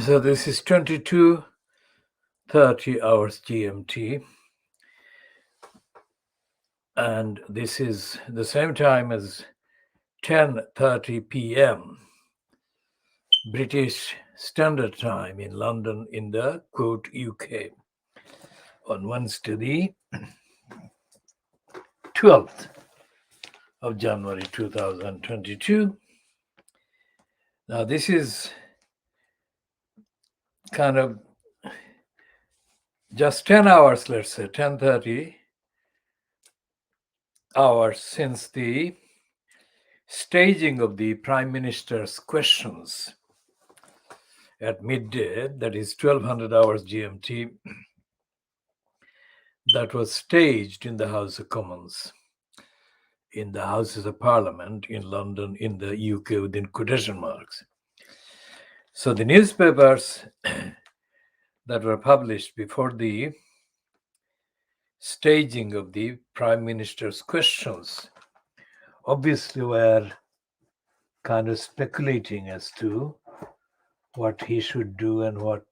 So this is 22:30 hours GMT, and this is the same time as 10:30 p.m. British Standard Time in London, in the UK, on Wednesday, the 12th of January 2022. Now, this is kind of just 10 hours, let's say 10:30 hours since the staging of the Prime Minister's questions at midday, that is 1200 hours GMT, that was staged in the House of Commons, in the Houses of Parliament in London, in the UK, within quotation marks. So the newspapers that were published before the staging of the Prime Minister's questions obviously were kind of speculating as to what he should do and were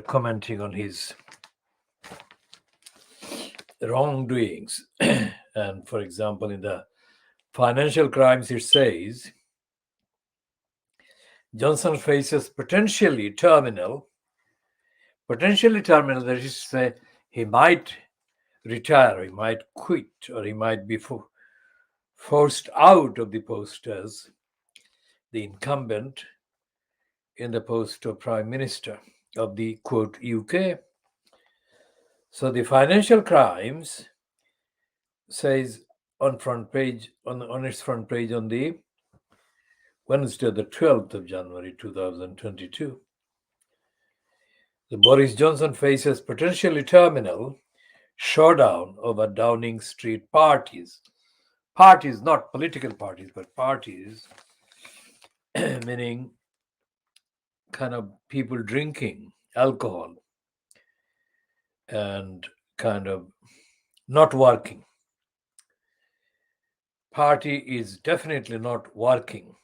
commenting on his wrongdoings. And for example, in the financial crimes, it says Johnson faces potentially terminal, that is to say, he might retire, he might quit, or he might be forced out of the post as the incumbent in the post of Prime Minister of the quote UK. So the financial crimes says on front page, on its front page on the Wednesday, the 12th of January 2022. The Boris Johnson faces potentially terminal showdown over Downing Street parties. Parties, not political parties, but parties, meaning kind of people drinking alcohol and kind of not working. Party is definitely not working.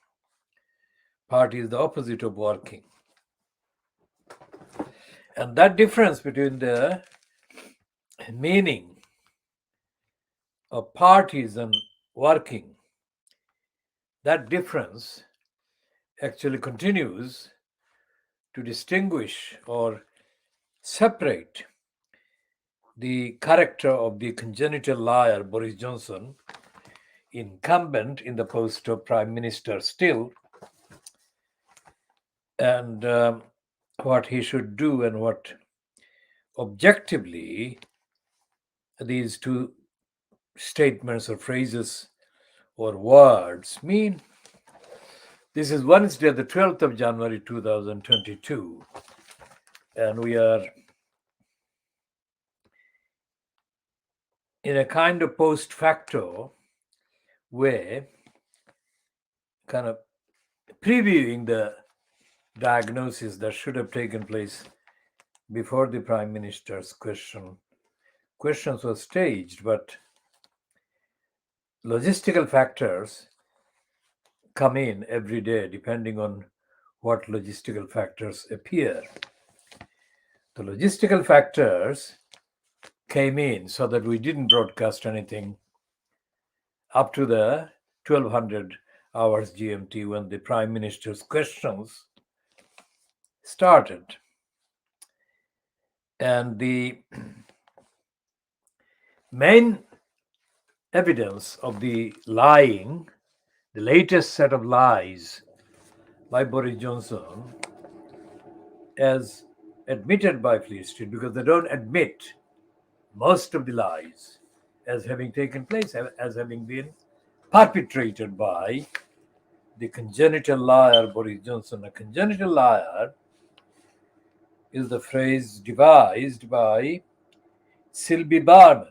Party is the opposite of working. And that difference between the meaning of parties and working, that difference actually continues to distinguish or separate the character of the congenital liar, Boris Johnson, incumbent in the post of Prime Minister still, and what he should do and what objectively these two statements or phrases or words mean. This is Wednesday, the 12th of January 2022, and we are in a kind of post facto way, kind of previewing the diagnosis that should have taken place before the Prime Minister's questions were staged, but logistical factors come in every day depending on what logistical factors appear. The logistical factors came in so that we didn't broadcast anything up to the 1200 hours GMT when the Prime Minister's questions started. And the main evidence of the lying, the latest set of lies by Boris Johnson, as admitted by Fleet Street, because they don't admit most of the lies as having taken place, as having been perpetrated by the congenital liar, Boris Johnson. A congenital liar is the phrase devised by Sylvie Bermann.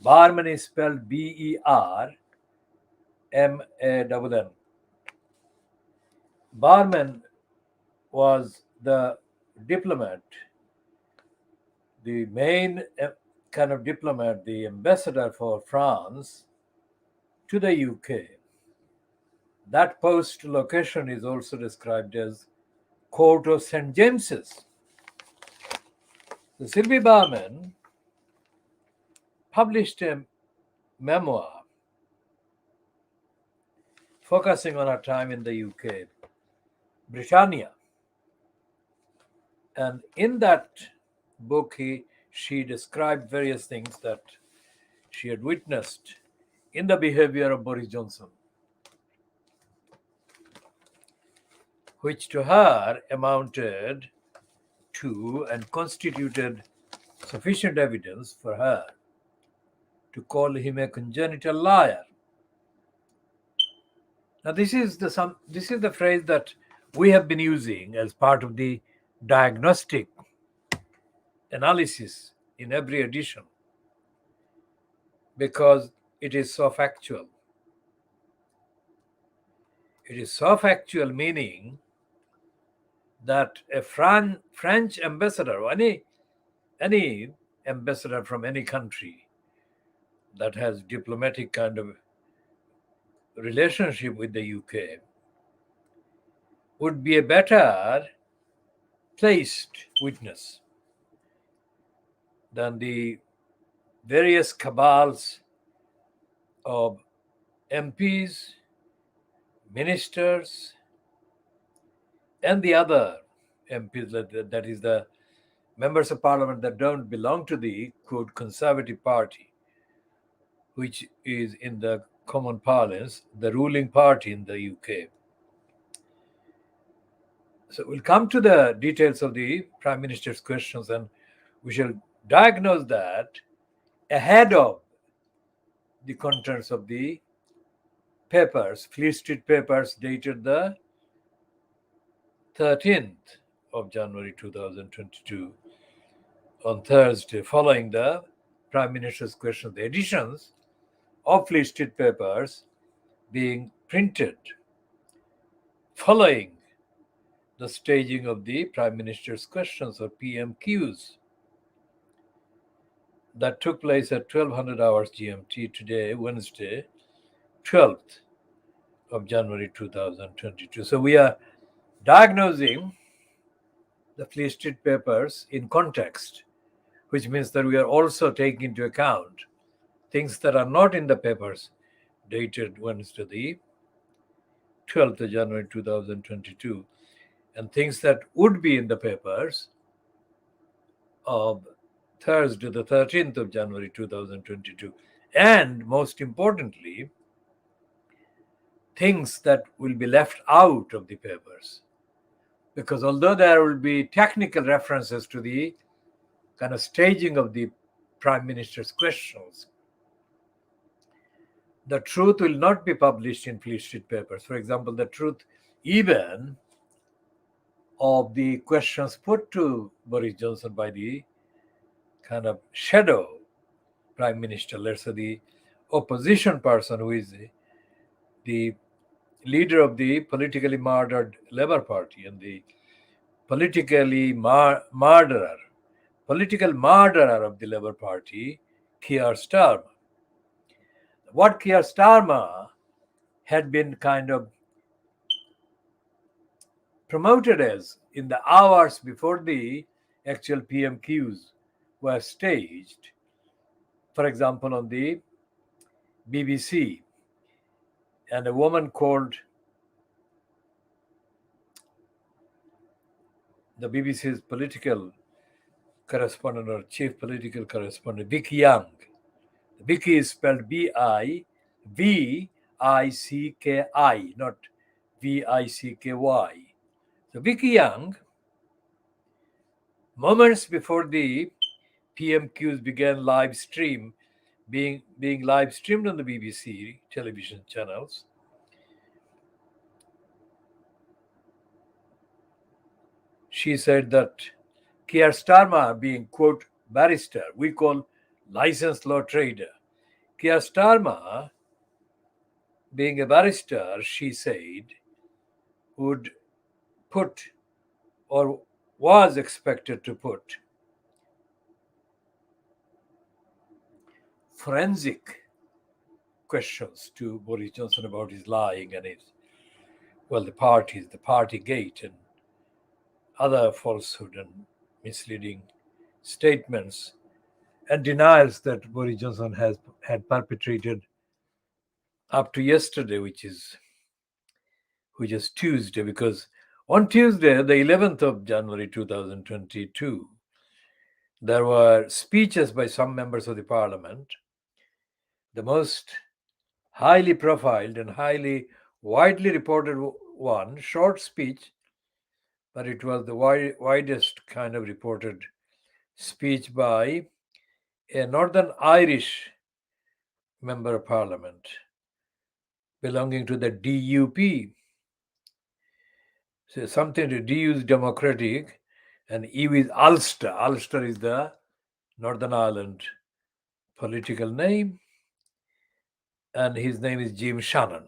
Bermann is spelled Bermann. Bermann was the diplomat, the main kind of diplomat, the ambassador for France to the UK. That post location is also described as Court of St. James's. The Sylvie Bermann published a memoir focusing on her time in the UK, Britannia. And in that book, she described various things that she had witnessed in the behavior of Boris Johnson, which to her amounted to and constituted sufficient evidence for her to call him a congenital liar. Now, this is the phrase that we have been using as part of the diagnostic analysis in every edition, because it is so factual. It is so factual, meaning that a French ambassador, or any ambassador from any country that has diplomatic kind of relationship with the UK, would be a better placed witness than the various cabals of MPs, ministers, and the other MPs, that is the members of parliament that don't belong to the quote Conservative Party, which is in the common parlance the ruling party in the UK. So we'll come to the details of the Prime Minister's questions, and we shall diagnose that ahead of the contents of the papers, Fleet Street papers, dated the 13th of January 2022, on Thursday, following the Prime Minister's questions, the editions of Fleet Street papers being printed following the staging of the Prime Minister's questions, or PMQs, that took place at 1200 hours GMT today, Wednesday, 12th of January 2022. So we are diagnosing the Fleet Street papers in context, which means that we are also taking into account things that are not in the papers dated Wednesday, the 12th of January 2022, and things that would be in the papers of Thursday, the 13th of January 2022. And most importantly, things that will be left out of the papers. Because although there will be technical references to the kind of staging of the Prime Minister's questions, the truth will not be published in Fleet Street papers. For example, the truth even of the questions put to Boris Johnson by the kind of shadow Prime Minister, let's say the opposition person who is the leader of the politically murdered Labour Party and the political murderer of the Labour Party, Keir Starmer. What Keir Starmer had been kind of promoted as in the hours before the actual PMQs were staged, for example, on the BBC, and a woman called the BBC's political correspondent or chief political correspondent, Vicky Young. Vicky is spelled Bivicki, not Vicky. So Vicky Young, moments before the PMQs began being live streamed on the BBC television channels, she said that Keir Starmer, being quote barrister, we call licensed law trader, Keir Starmer, being a barrister, she said, would put or was expected to put forensic questions to Boris Johnson about his lying and his, well, the parties, the party gate, and other falsehood and misleading statements and denials that Boris Johnson had perpetrated up to yesterday, which is Tuesday, because on Tuesday, the 11th of January 2022, there were speeches by some members of the parliament. The most highly profiled and highly widely reported one, short speech, but it was the widest kind of reported speech by a Northern Irish member of parliament belonging to the DUP. So something to D is Democratic and E is Ulster. Ulster is the Northern Ireland political name, and his name is Jim Shannon.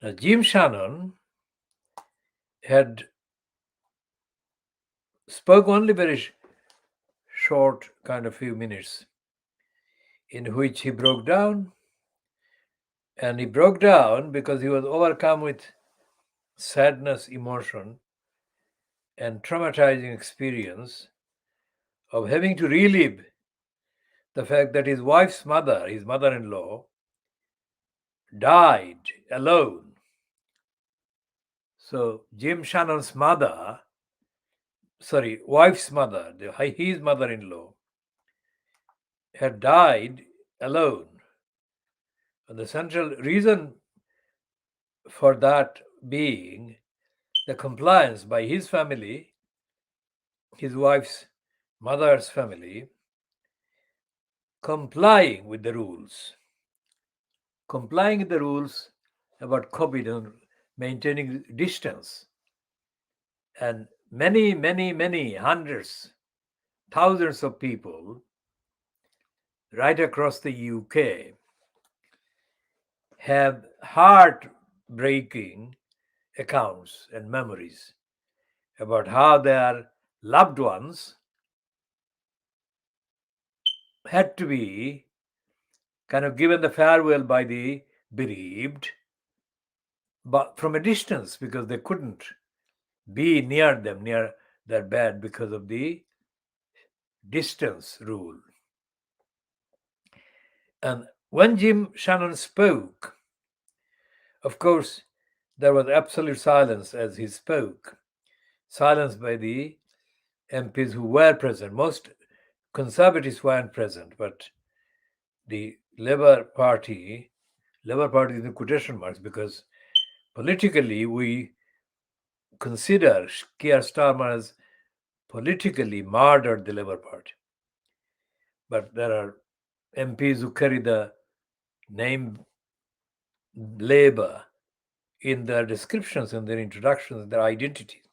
Now, Jim Shannon had spoke only very short, kind of few minutes, in which he broke down, and he broke down because he was overcome with sadness, emotion, and traumatizing experience of having to relive the fact that his wife's mother, his mother-in-law, died alone. So Jim Shannon's wife's mother, his mother-in-law, had died alone. And the central reason for that being the compliance by his family, his wife's mother's family, complying with the rules about COVID and maintaining distance. And many hundreds, thousands of people right across the UK have heartbreaking accounts and memories about how their loved ones had to be kind of given the farewell by the bereaved, but from a distance, because they couldn't be near them, near their bed, because of the distance rule. And when Jim Shannon spoke, of course, there was absolute silence as he spoke. Silence by the MPs who were present. Most Conservatives weren't present, but the Labour Party is in quotation marks, because politically we consider Keir Starmer as politically murdered the Labour Party. But there are MPs who carry the name Labour in their descriptions, in their introductions, their identities.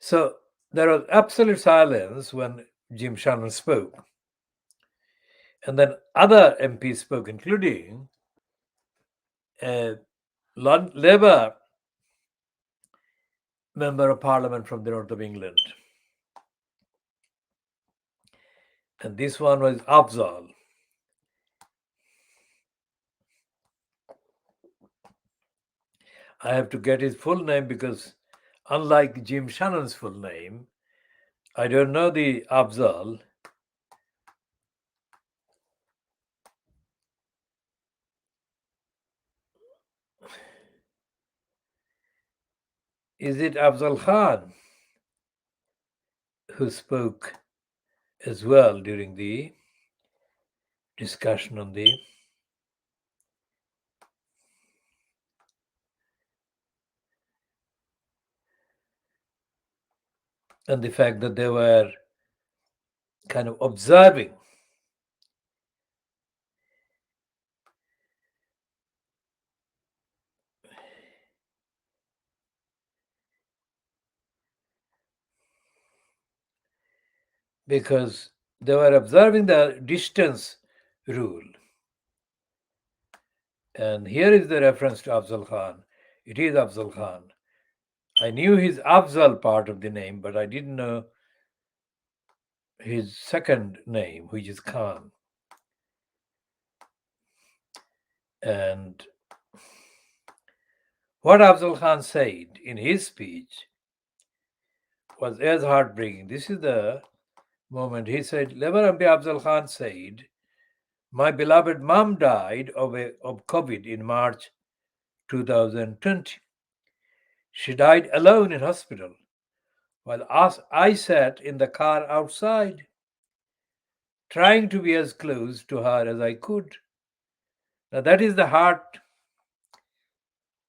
So there was absolute silence when Jim Shannon spoke. And then other MPs spoke, including a Labour member of Parliament from the north of England. And this one was Afzal. I have to get his full name because, unlike Jim Shannon's full name, I don't know the Afzal. Is it Afzal Khan who spoke as well during the discussion on the and the fact that they were kind of observing because they were observing the distance rule. And here is the reference to Afzal Khan. It is Afzal Khan. I knew his Afzal part of the name, but I didn't know his second name, which is Khan. And what Afzal Khan said in his speech was as heartbreaking. This is the moment he said, Lever MB Afzal Khan said, my beloved mom died of COVID in March 2020. She died alone in hospital while I sat in the car outside, trying to be as close to her as I could. Now that is the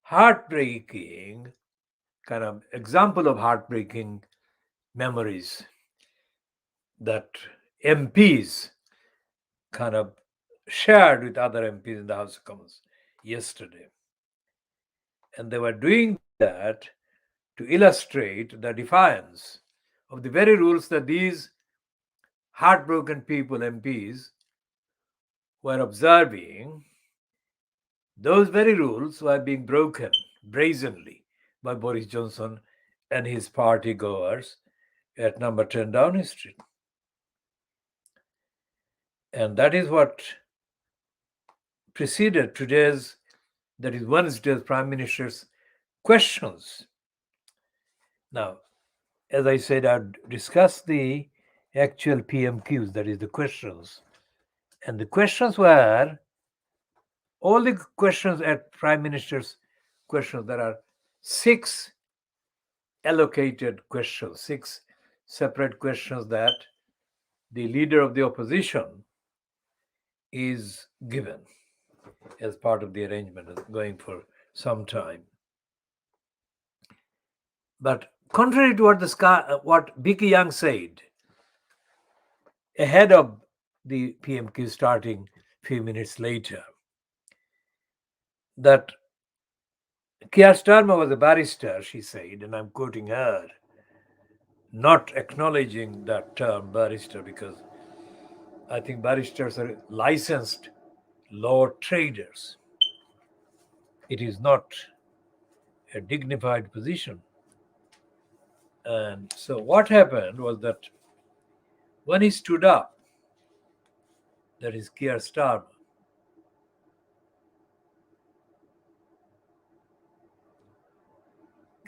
heartbreaking kind of example of heartbreaking memories that MPs kind of shared with other MPs in the House of Commons yesterday. And they were doing that to illustrate the defiance of the very rules that these heartbroken people, MPs, were observing. Those very rules were being broken brazenly by Boris Johnson and his party goers at number 10 Downing Street. And that is what preceded today's, that is Wednesday's Prime Minister's questions. Now, as I said, I'd discuss the actual PMQs, that is the questions. And the questions were all the questions at Prime Minister's questions. There are 6 allocated questions, 6 separate questions that the leader of the opposition is given as part of the arrangement going for some time. But contrary to what Vicky Young said ahead of the PMQ starting a few minutes later, that Keir Starmer was a barrister, she said, and I'm quoting her, not acknowledging that term barrister, because I think barristers are licensed law traders. It is not a dignified position. And so what happened was that when he stood up, that is Keir Starmer,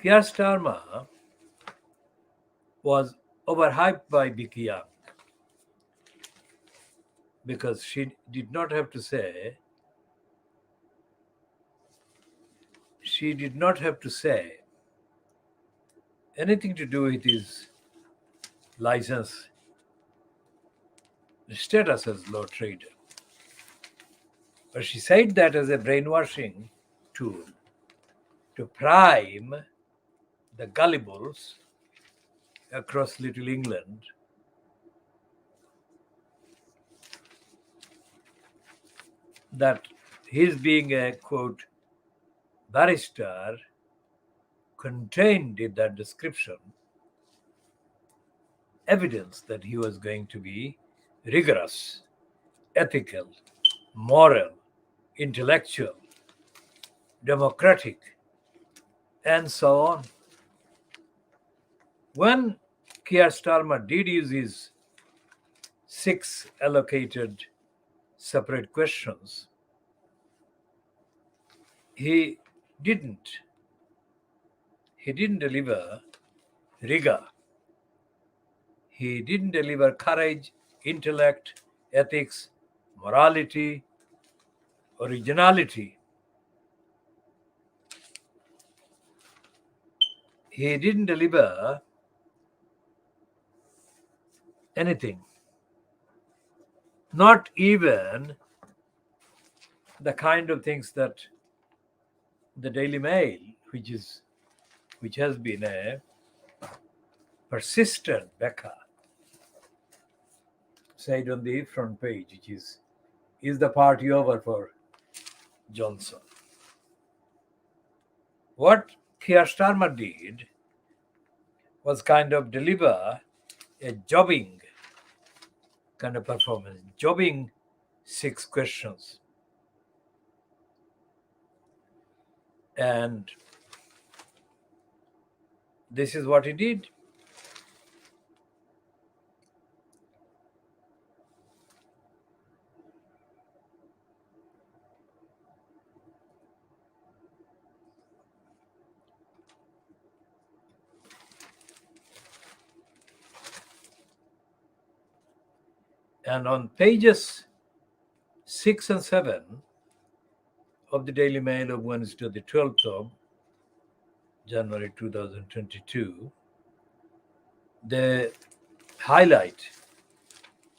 Keir Starmer was overhyped by Vicky Young because she did not have to say anything to do with his license status as law trader. But she said that as a brainwashing tool to prime the gullibles across Little England that his being a, quote, barrister contained in that description evidence that he was going to be rigorous, ethical, moral, intellectual, democratic, and so on. When Keir Starmer did use his 6 allocated separate questions, he didn't deliver rigor. He didn't deliver courage, intellect, ethics, morality, originality. He didn't deliver anything. Not even the kind of things that the Daily Mail, which has been a persistent Becca, said on the front page, which is the party over for Johnson? What Keir Starmer did was kind of deliver a jobbing kind of performance, jobbing 6 questions. And this is what he did. And on pages 6 and 7 of the Daily Mail of Wednesday, the 12th of January 2022, they highlight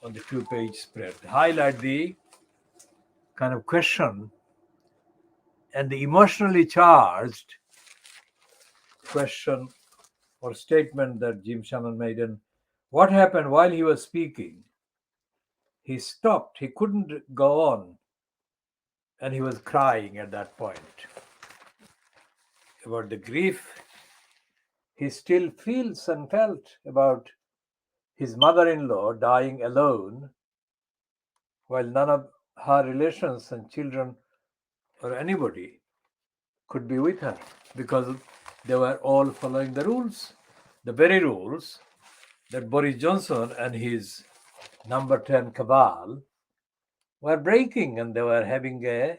on the two-page spread, highlight the kind of question and the emotionally charged question or statement that Jim Shannon made. And what happened while he was speaking? He stopped. He couldn't go on. And he was crying at that point about the grief he still feels and felt about his mother-in-law dying alone while none of her relations and children or anybody could be with her because they were all following the rules, the very rules that Boris Johnson and his number 10 cabal were breaking, and they were having a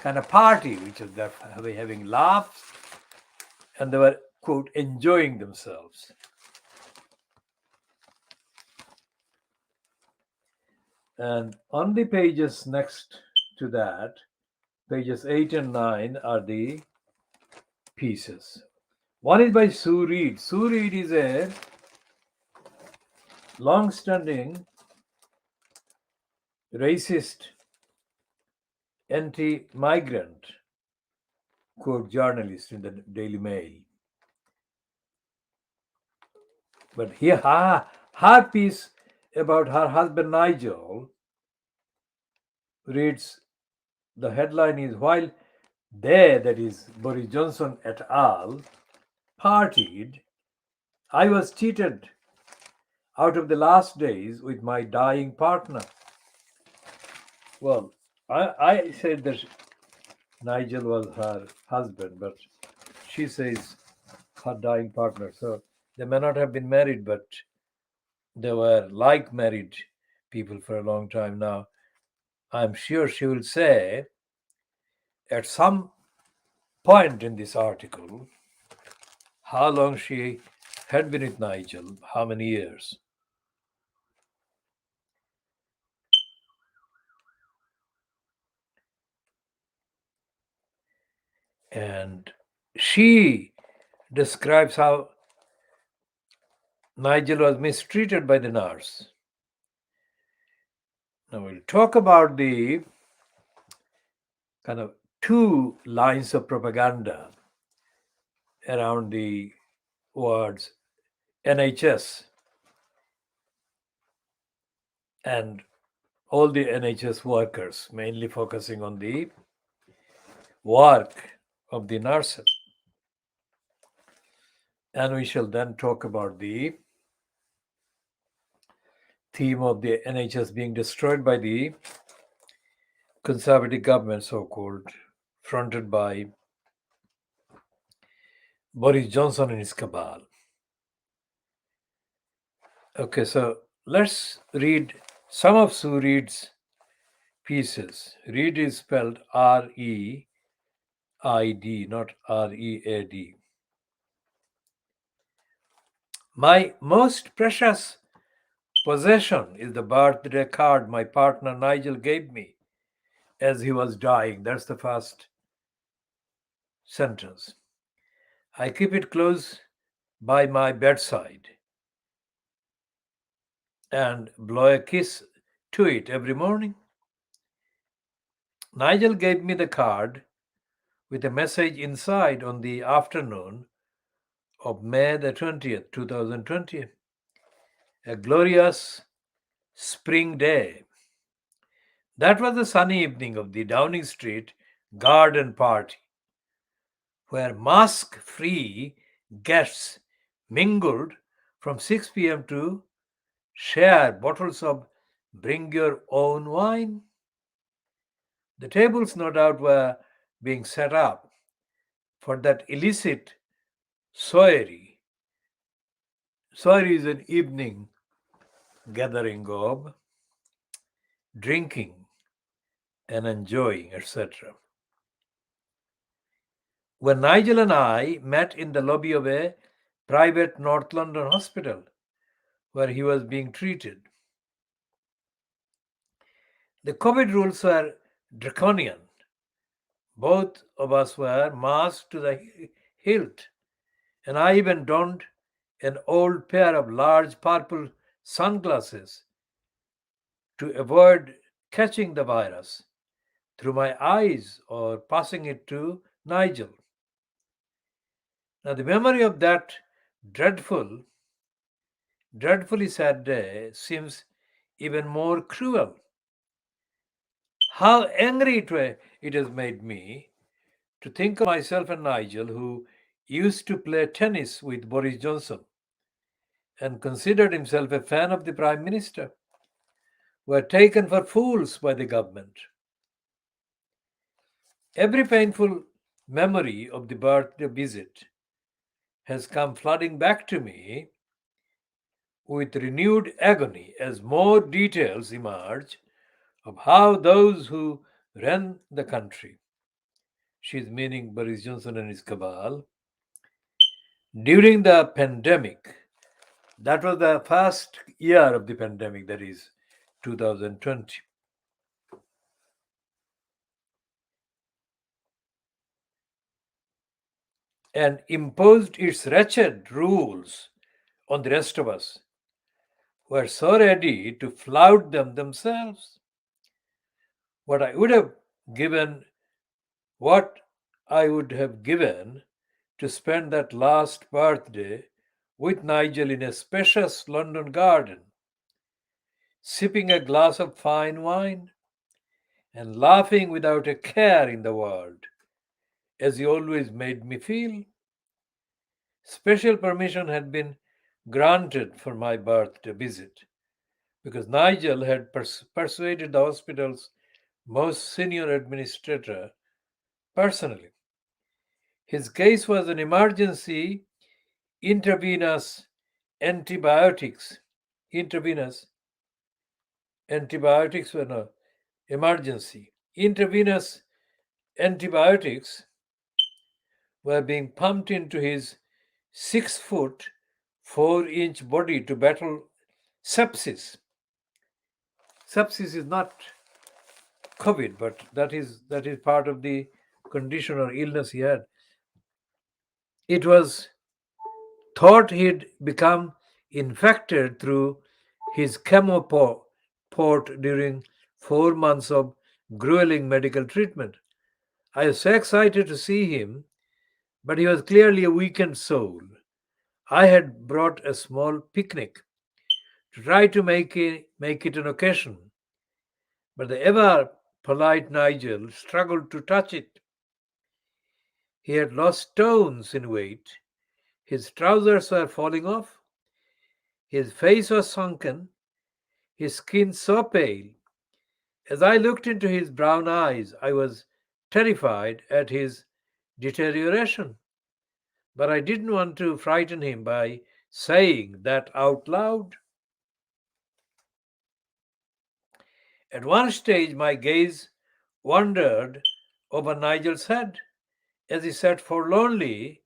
kind of party, which is they're having laughs, and they were, quote, enjoying themselves. And on the pages next to that, pages 8 and 9 are the pieces. One is by Sue Reed. Sue Reed is a long-standing racist, anti-migrant, quote, journalist in the Daily Mail. But here, her piece about her husband Nigel reads, the headline is, while they, that is Boris Johnson et al., partied, I was cheated out of the last days with my dying partner. Well, I said that Nigel was her husband, but she says her dying partner. So they may not have been married, but they were like married people for a long time now. I'm sure she will say at some point in this article how long she had been with Nigel, how many years. And she describes how Nigel was mistreated by the nurse. Now we'll talk about the kind of two lines of propaganda around the words NHS and all the NHS workers, mainly focusing on the work of the nurses. And we shall then talk about the theme of the NHS being destroyed by the Conservative government, so-called, fronted by Boris Johnson and his cabal. Okay, so let's read some of Sue Reed's pieces. Reed is spelled R-E-I-D, not R-E-A-D. My most precious possession is the birthday card my partner Nigel gave me as he was dying. That's the first sentence. I keep it close by my bedside and blow a kiss to it every morning. Nigel gave me the card with a message inside on the afternoon of May the 20th, 2020, a glorious spring day. That was the sunny evening of the Downing Street garden party, where mask-free guests mingled from 6 p.m. to share bottles of bring your own wine. The tables, no doubt, were being set up for that illicit soiree. Soiree is an evening gathering of drinking and enjoying, etc. When Nigel and I met in the lobby of a private North London hospital, where he was being treated. The COVID rules were draconian. Both of us were masked to the hilt, and I even donned an old pair of large purple sunglasses to avoid catching the virus through my eyes or passing it to Nigel. Now, the memory of that dreadfully sad day seems even more cruel. How angry it has made me to think of myself and Nigel, who used to play tennis with Boris Johnson and considered himself a fan of the Prime Minister, were taken for fools by the government. Every painful memory of the birthday visit has come flooding back to me with renewed agony as more details emerge of how those who ran the country, she's meaning Boris Johnson and his cabal, during the pandemic, that was the first year of the pandemic, that is 2020, and imposed its wretched rules on the rest of us, were so ready to flout them themselves. What I would have given, what I would have given to spend that last birthday with Nigel in a spacious London garden, sipping a glass of fine wine and laughing without a care in the world, as he always made me feel. Special permission had been granted for my birthday visit because Nigel had persuaded the hospital's most senior administrator personally. His case was an emergency intravenous antibiotics. Intravenous antibiotics were no emergency. Intravenous antibiotics were being pumped into his 6 foot 4 inch body to battle sepsis. Sepsis is not COVID, but that is part of the condition or illness he had. It was thought he'd become infected through his chemo port during 4 months of grueling medical treatment. I was so excited to see him, but he was clearly a weakened soul. I had brought a small picnic to try to make it an occasion, but the ever polite Nigel struggled to touch it. He had lost stones in weight. His trousers were falling off. His face was sunken, his skin so pale. As I looked into his brown eyes, I was terrified at his deterioration. But I didn't want to frighten him by saying that out loud. At one stage, my gaze wandered over Nigel's head as he sat forlornly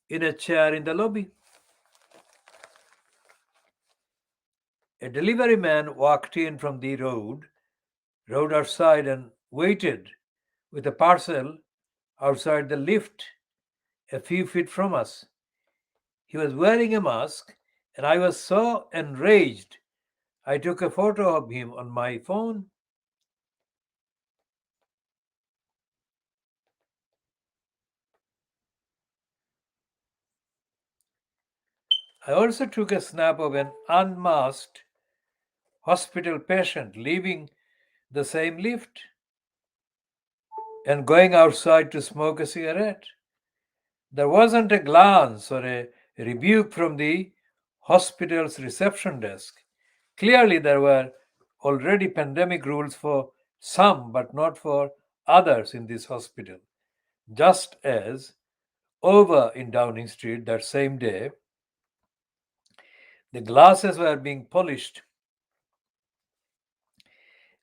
in a chair in the lobby. A delivery man walked in from the road outside, and waited with a parcel outside the lift a few feet from us. He was wearing a mask, and I was so enraged I took a photo of him on my phone. I also took a snap of an unmasked hospital patient leaving the same lift and going outside to smoke a cigarette. There wasn't a glance or a rebuke from the hospital's reception desk. Clearly, there were already pandemic rules for some, but not for others in this hospital. Just as over in Downing Street that same day, the glasses were being polished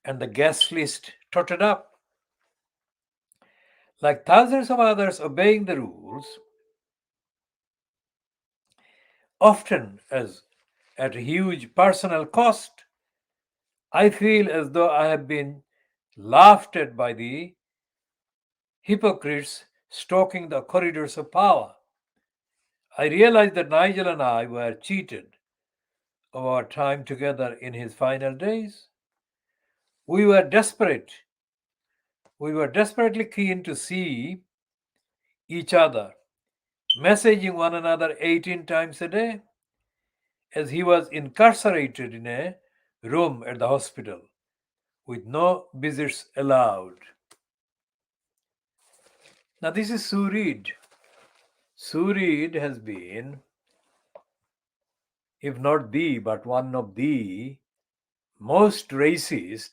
and the guest list totted up. Like thousands of others obeying the rules, often at a huge personal cost. I feel as though I have been laughed at by the hypocrites stalking the corridors of power. I realized that Nigel and I were cheated of our time together in his final days. We were desperate. We were desperately keen to see each other, messaging one another 18 times a day, as he was incarcerated in a room at the hospital with no visits allowed. Now, this is Sue Reed. Sue Reed has been, if not the, but one of the most racist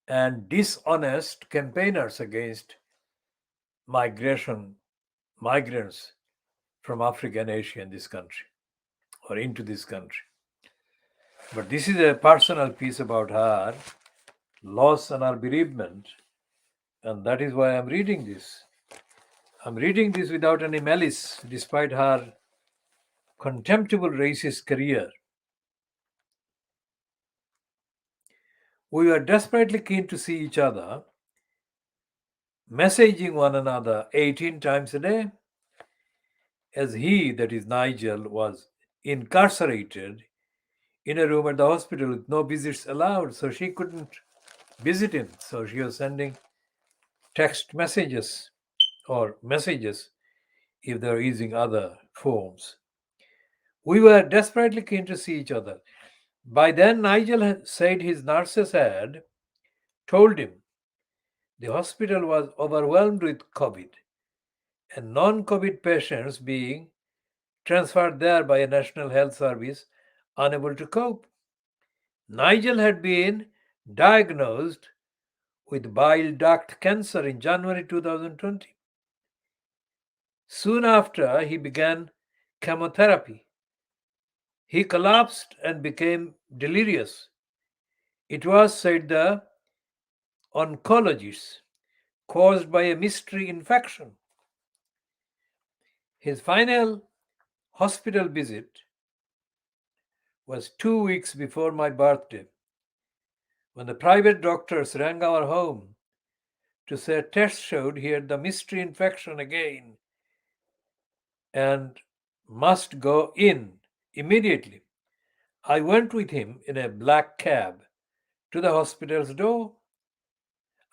and dishonest campaigners against migrants from Africa and Asia in this country or into this country. But this is a personal piece about her loss and her bereavement, and that is why I'm reading this. I'm reading this without any malice, despite her contemptible racist career. We were desperately keen to see each other, messaging one another 18 times a day, as he, that is Nigel, was incarcerated in a room at the hospital with no visits allowed, so she couldn't visit him. So she was sending text messages or messages if they were using other forms. We were desperately keen to see each other. By then, Nigel had said his nurses had told him the hospital was overwhelmed with COVID and non COVID patients being transferred there by a National Health Service unable to cope. Nigel had been diagnosed with bile duct cancer in January 2020. Soon after, he began chemotherapy. He collapsed and became delirious. It was, said the oncologists, caused by a mystery infection. His final hospital visit was 2 weeks before my birthday, when the private doctors rang our home to say tests showed he had the mystery infection again and must go in immediately. I went with him in a black cab to the hospital's door.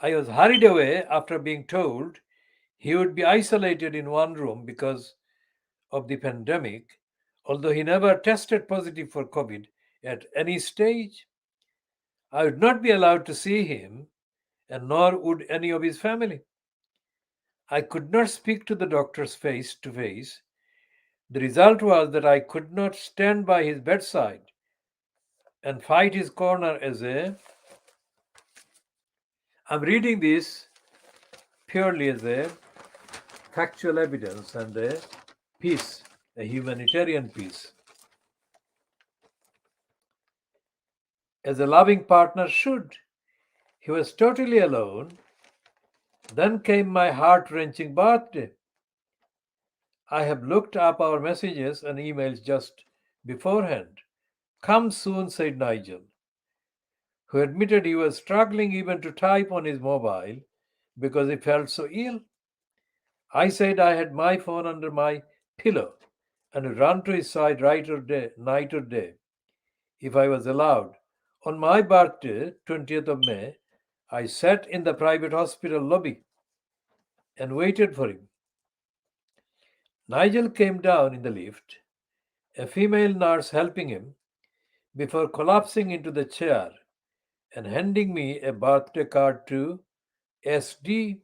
I was hurried away after being told he would be isolated in one room because of the pandemic, although he never tested positive for COVID at any stage. I would not be allowed to see him, and nor would any of his family. I could not speak to the doctors face to face. The result was that I could not stand by his bedside and fight his corner as a. I'm reading this purely as a factual evidence and a piece, a humanitarian piece. As a loving partner should. He was totally alone. Then came my heart wrenching birthday. I have looked up our messages and emails just beforehand. Come soon, said Nigel, who admitted he was struggling even to type on his mobile because he felt so ill. I said I had my phone under my pillow and would run to his side night or day, if I was allowed. On my birthday, 20th of May, I sat in the private hospital lobby and waited for him. Nigel came down in the lift, a female nurse helping him, before collapsing into the chair and handing me a birthday card to SD,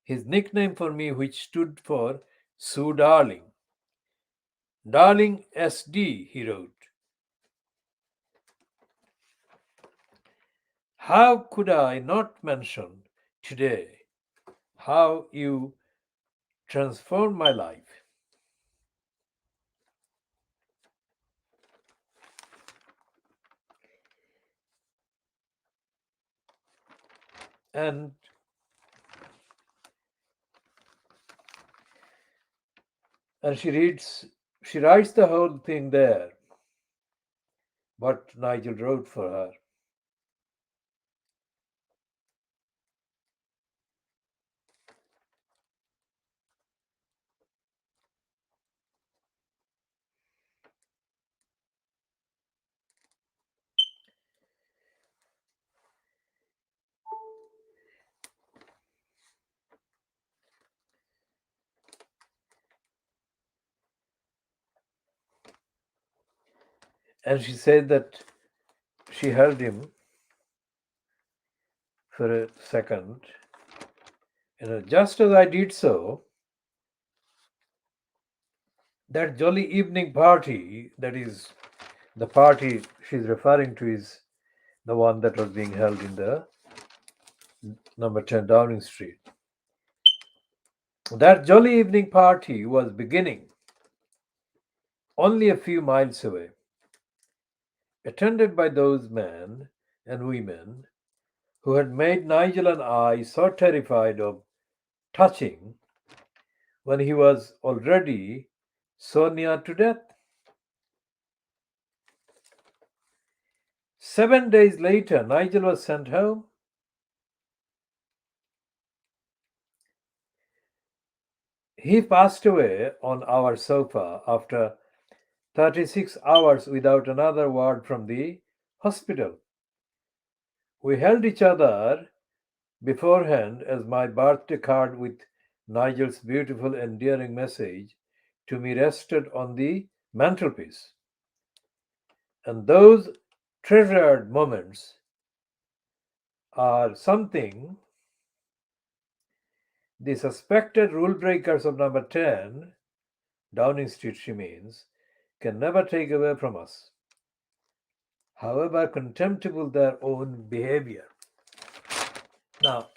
his nickname for me, which stood for Sue Darling. Darling SD, he wrote. How could I not mention today how you transformed my life? And she writes the whole thing there. what Nigel wrote for her. And she said that she held him for a second. And just as I did so, that jolly evening party, that is, the party she's referring to is the one that was being held in the number 10 Downing Street. That jolly evening party was beginning only a few miles away, attended by those men and women who had made Nigel and I so terrified of touching when he was already so near to death. 7 days later, Nigel was sent home. He passed away on our sofa after 36 hours without another word from the hospital. We held each other beforehand as my birthday card with Nigel's beautiful, endearing message to me rested on the mantelpiece. And those treasured moments are something the suspected rule breakers of number 10, Downing Street, she means, can never take away from us, however contemptible their own behavior. Now,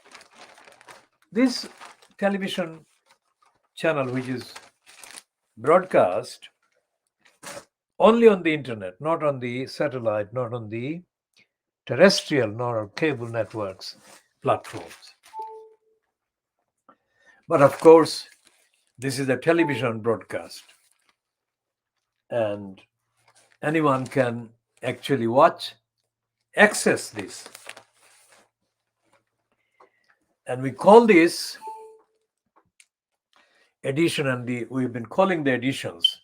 this television channel, which is broadcast only on the internet, not on the satellite, not on the terrestrial nor cable networks platforms. But of course, this is a television broadcast, and anyone can actually access this. And we call this edition, and we've been calling the editions,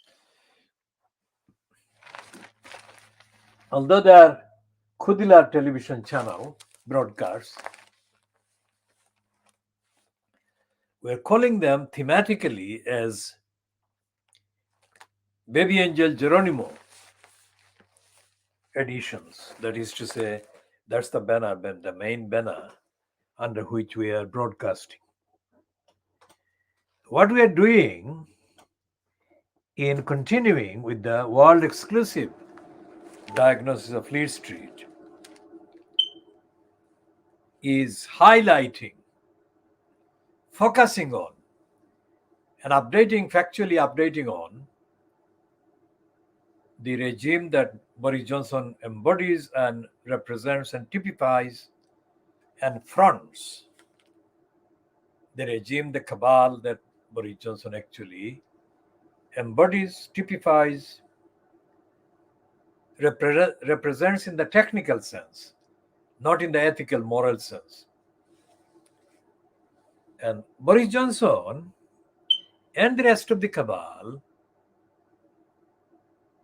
although they are Khoodeelaar television channel broadcasts, we're calling them thematically as BabyAngelGeronimo editions. That is to say, that's the banner, the main banner under which we are broadcasting. What we are doing in continuing with the world exclusive diagnosis of Fleet Street is highlighting, focusing on, and factually updating on the regime that Boris Johnson embodies and represents and typifies and fronts. The regime, the cabal that Boris Johnson actually embodies, typifies, represents in the technical sense, not in the ethical, moral sense. And Boris Johnson and the rest of the cabal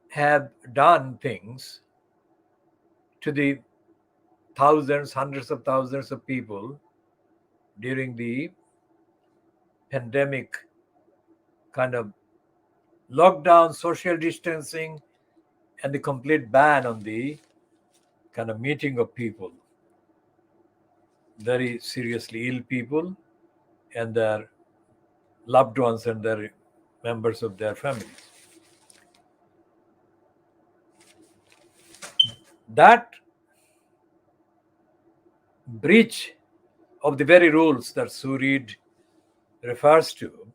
have done things to the thousands, hundreds of thousands of people during the pandemic kind of lockdown, social distancing, and the complete ban on the kind of meeting of people, very seriously ill people and their loved ones and their members of their families. That breach of the very rules that Surid refers to,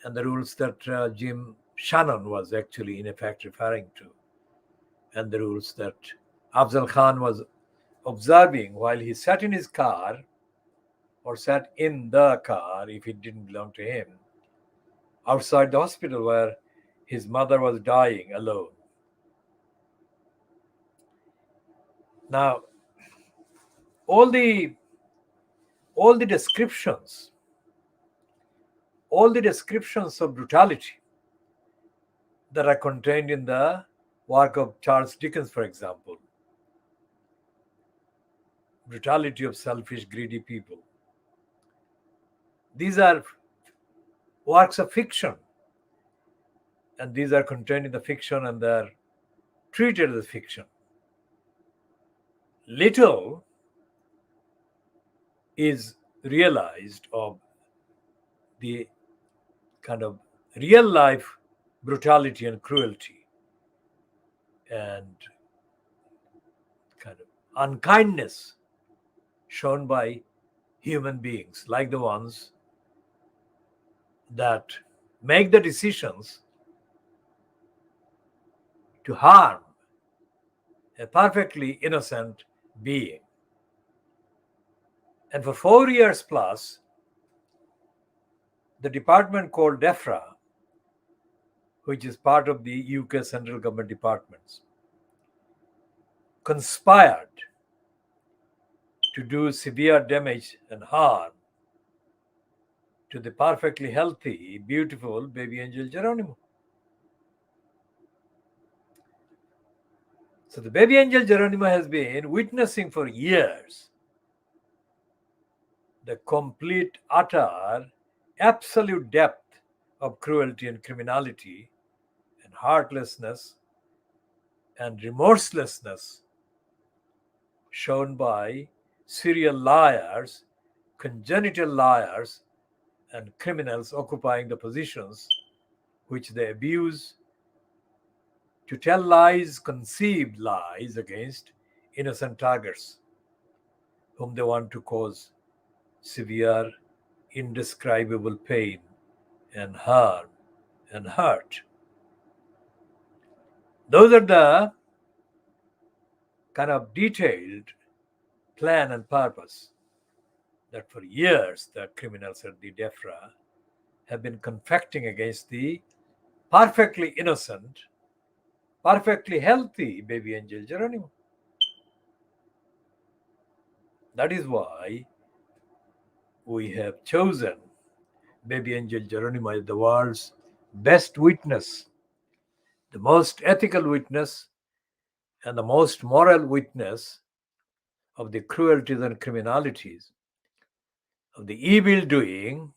and the rules that Jim Shannon was actually in effect referring to, and the rules that Afzal Khan was observing while he sat in his car, or sat in the car if it didn't belong to him, outside the hospital where his mother was dying alone. Now, all the all the descriptions, all the descriptions of brutality that are contained in the work of Charles Dickens, for example, brutality of selfish, greedy people. These are works of fiction, and these are contained in the fiction and they're treated as fiction. Little is realized of the kind of real life brutality and cruelty and kind of unkindness shown by human beings, like the ones that make the decisions to harm a perfectly innocent being. And for 4 years plus, the department called DEFRA, which is part of the UK central government departments, conspired to do severe damage and harm to the perfectly healthy, beautiful baby angel Geronimo. So the baby angel Geronimo has been witnessing for years the complete, utter, absolute depth of cruelty and criminality and heartlessness and remorselessness shown by serial liars, congenital liars, and criminals occupying the positions which they abuse to tell lies, conceived lies against innocent targets whom they want to cause severe, indescribable pain and harm and hurt. Those are the kind of detailed plan and purpose that for years the criminals at the DEFRA have been confecting against the perfectly innocent, perfectly healthy baby angel Geronimo. That is why we have chosen baby angel Geronimo as the world's best witness, the most ethical witness, and the most moral witness of the cruelties and criminalities, of the evil doing,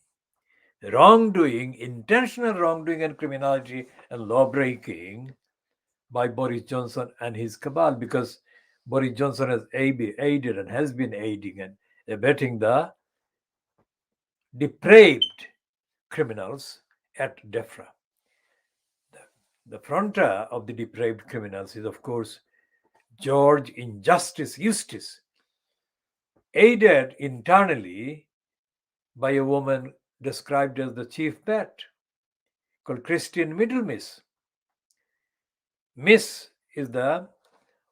wrongdoing, intentional wrongdoing and criminality and law breaking by Boris Johnson and his cabal, because Boris Johnson has aided and has been aiding and abetting the depraved criminals at DEFRA. The frontier of the depraved criminals is, of course, George Injustice Eustace, aided internally by a woman described as the chief bat, called Christian Middlemiss. Miss is the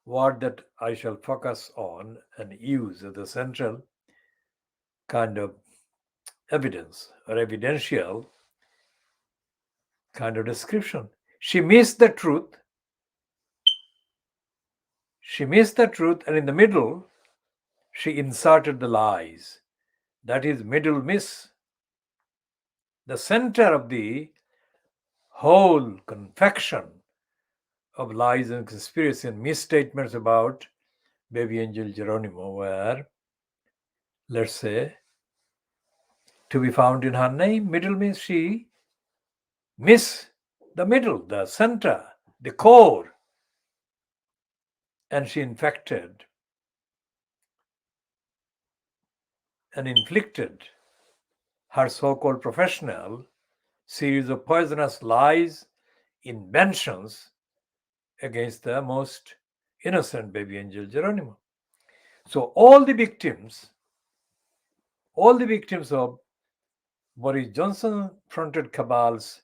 word that I shall focus on and use as the central kind of evidence or evidential kind of description. She missed the truth. She missed the truth, and in the middle, she inserted the lies. That is middle miss. The center of the whole confection of lies and conspiracy and misstatements about baby angel Geronimo were, let's say, to be found in her name. Middle means she miss the middle, the center, the core, and she infected and inflicted her so-called professional series of poisonous lies, inventions against the most innocent baby angel Geronimo. So all the victims of Boris Johnson fronted cabal's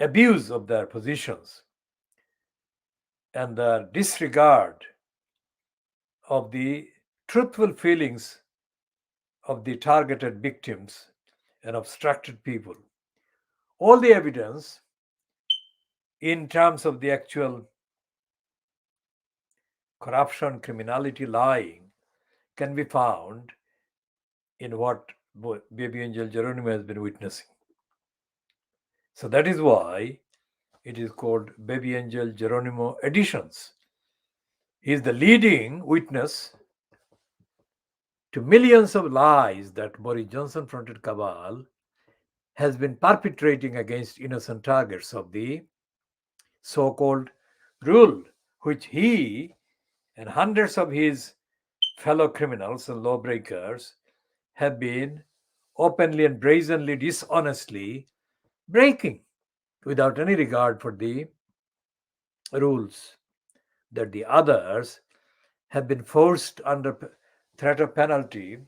abuse of their positions and their disregard of the truthful feelings of the targeted victims and obstructed people. All the evidence in terms of the actual corruption, criminality, lying can be found in what Baby Angel Geronimo has been witnessing. So that is why it is called Baby Angel Geronimo Editions. He is the leading witness to millions of lies that Boris Johnson fronted cabal has been perpetrating against innocent targets of the so-called rule, which he and hundreds of his fellow criminals and lawbreakers have been openly and brazenly, dishonestly breaking without any regard for the rules that the others have been forced under threat of penalty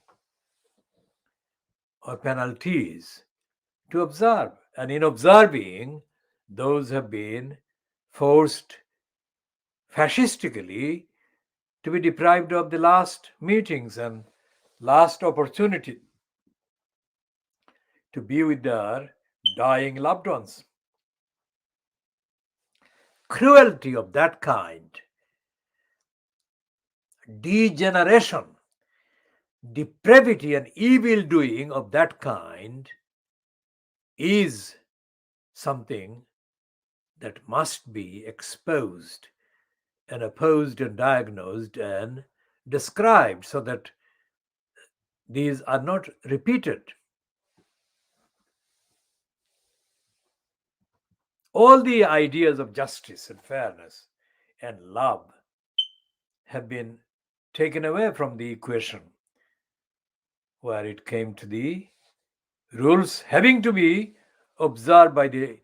or penalties to observe. And in observing, those have been forced fascistically to be deprived of the last meetings and last opportunity to be with their dying loved ones. Cruelty of that kind, degeneration, depravity, and evil doing of that kind is something that must be exposed and opposed and diagnosed and described so that these are not repeated. All the ideas of justice and fairness and love have been taken away from the equation where it came to the rules having to be observed by the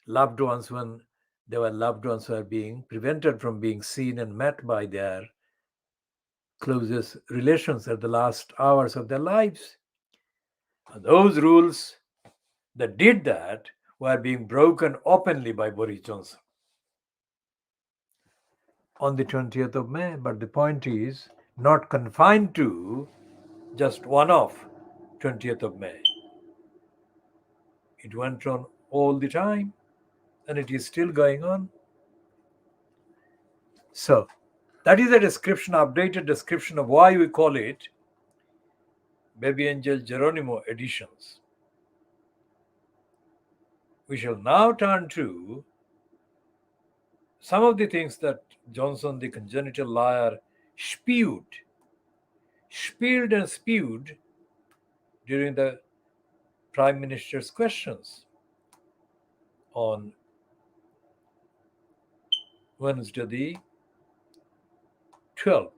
loved ones when their loved ones were being prevented from being seen and met by their closest relations at the last hours of their lives. And those rules that did that were being broken openly by Boris Johnson on the 20th of May. But the point is not confined to just one off 20th of May. It went on all the time and it is still going on. So that is a description, updated description of why we call it Baby Angel Geronimo editions. We shall now turn to some of the things that Johnson, the congenital liar, spilled and spewed during the Prime Minister's questions on Wednesday the 12th.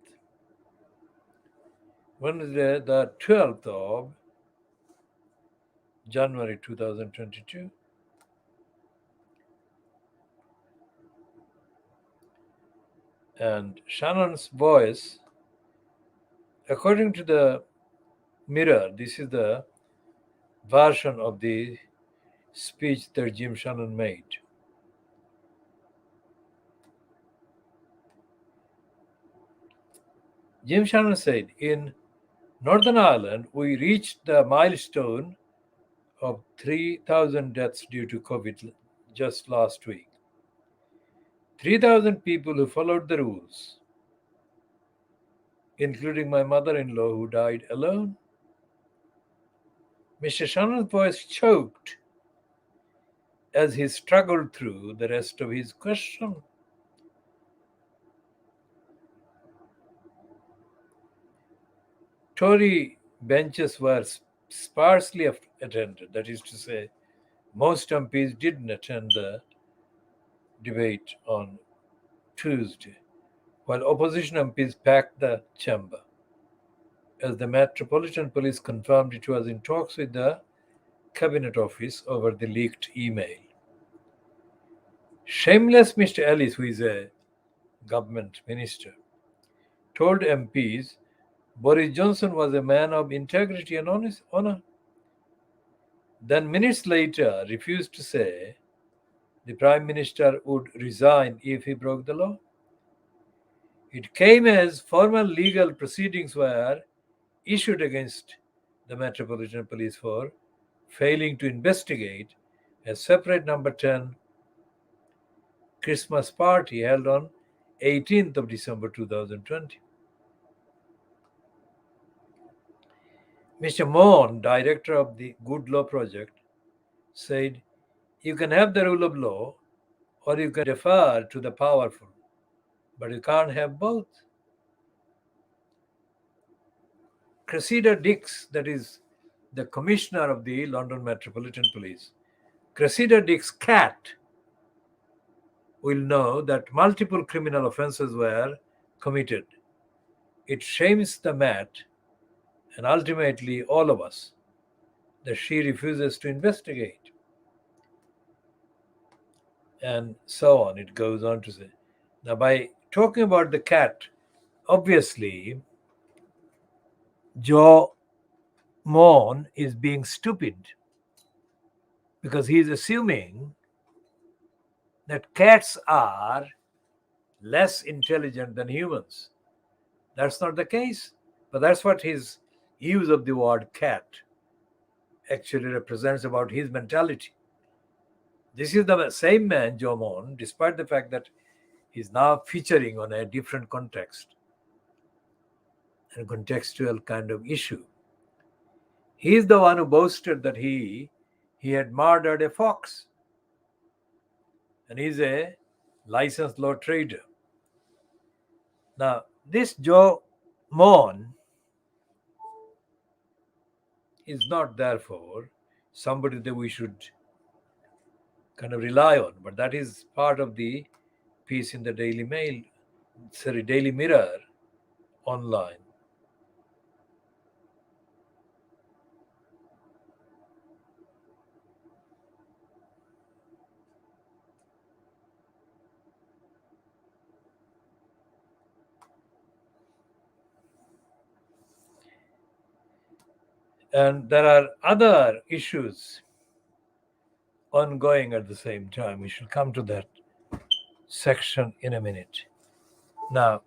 Wednesday the 12th of January 2022. And Shannon's voice, according to the Mirror, this is the version of the speech that Jim Shannon made. Jim Shannon said, in Northern Ireland, we reached the milestone of 3,000 deaths due to COVID just last week. 3,000 people who followed the rules, including my mother-in-law who died alone. Mr. Shannon's voice choked as he struggled through the rest of his question. Tory benches were sparsely attended, that is to say, most MPs didn't attend the debate on Tuesday, while opposition MPs packed the chamber. As the Metropolitan Police confirmed, it was in talks with the Cabinet Office over the leaked email. Shameless Mr. Ellis, who is a government minister, told MPs Boris Johnson was a man of integrity and honor. Then minutes later refused to say the Prime Minister would resign if he broke the law. It came as formal legal proceedings were issued against the Metropolitan Police for failing to investigate a separate number 10 Christmas party held on 18th of December 2020. Mr. Mohan, director of the Good Law Project, said, "You can have the rule of law or you can defer to the powerful, but you can't have both." Cressida Dix, that is the commissioner of the London Metropolitan Police, Cressida Dix's cat will know that multiple criminal offences were committed. It shames the Met and ultimately all of us that she refuses to investigate. And so on, it goes on to say. Now, by talking about the cat, obviously, Joe Mon is being stupid because he is assuming that cats are less intelligent than humans. That's not the case, but that's what his use of the word cat actually represents about his mentality. This is the same man, Jomon, despite the fact that he's now featuring on a different context and contextual kind of issue. He is the one who boasted that he had murdered a fox, and he's a licensed law trader. Now, this Joe Mon is not therefore somebody that we should kind of rely on, but that is part of the piece in the Daily Mirror online. And there are other issues ongoing at the same time. We shall come to that section in a minute. Now,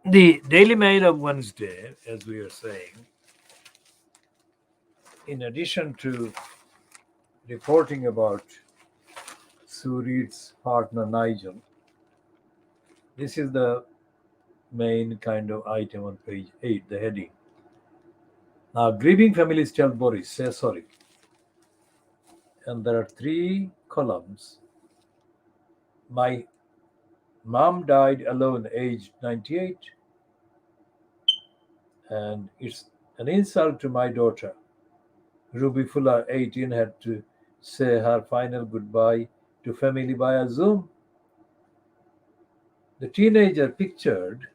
the Daily Mail of Wednesday, as we are saying, in addition to reporting about Sue Reed's partner Nigel, this is the main kind of item on page 8, the heading. Now, grieving families tell Boris, say sorry. And there are 3 columns. My mom died alone, aged 98. And it's an insult to my daughter. Ruby Fuller, 18, had to say her final goodbye to family via Zoom. The teenager pictured,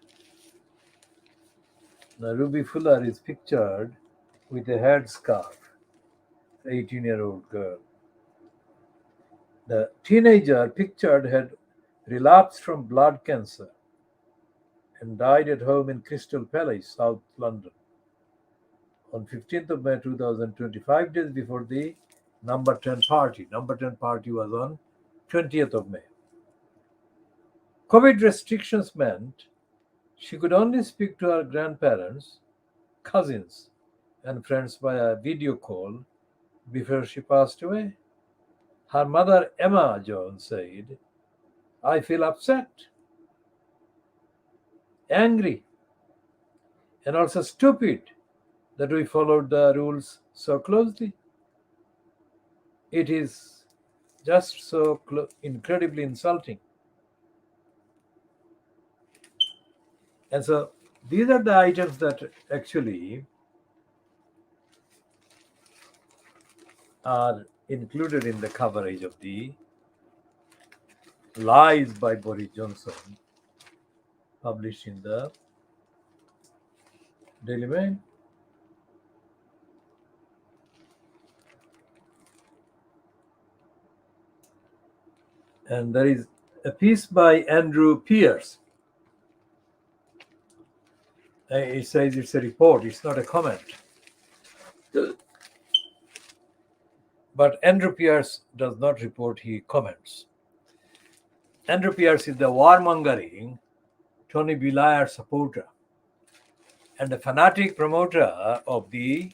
now Ruby Fuller is pictured with a headscarf, 18-year-old girl. The teenager pictured had relapsed from blood cancer and died at home in Crystal Palace, South London, on 15th of May 2020, 5 days before the number 10 party. Number 10 party was on 20th of May. COVID restrictions meant she could only speak to her grandparents, cousins, and friends via video call before she passed away. Her mother, Emma Jones, said, "I feel upset, angry, and also stupid that we followed the rules so closely. It is just so incredibly insulting." And so these are the items that actually are included in the coverage of the lies by Boris Johnson published in the Daily Mail. And there is a piece by Andrew Pierce. It says it's a report, it's not a comment. But Andrew Pierce does not report, he comments. Andrew Pierce is the warmongering Tony Blair supporter and a fanatic promoter of the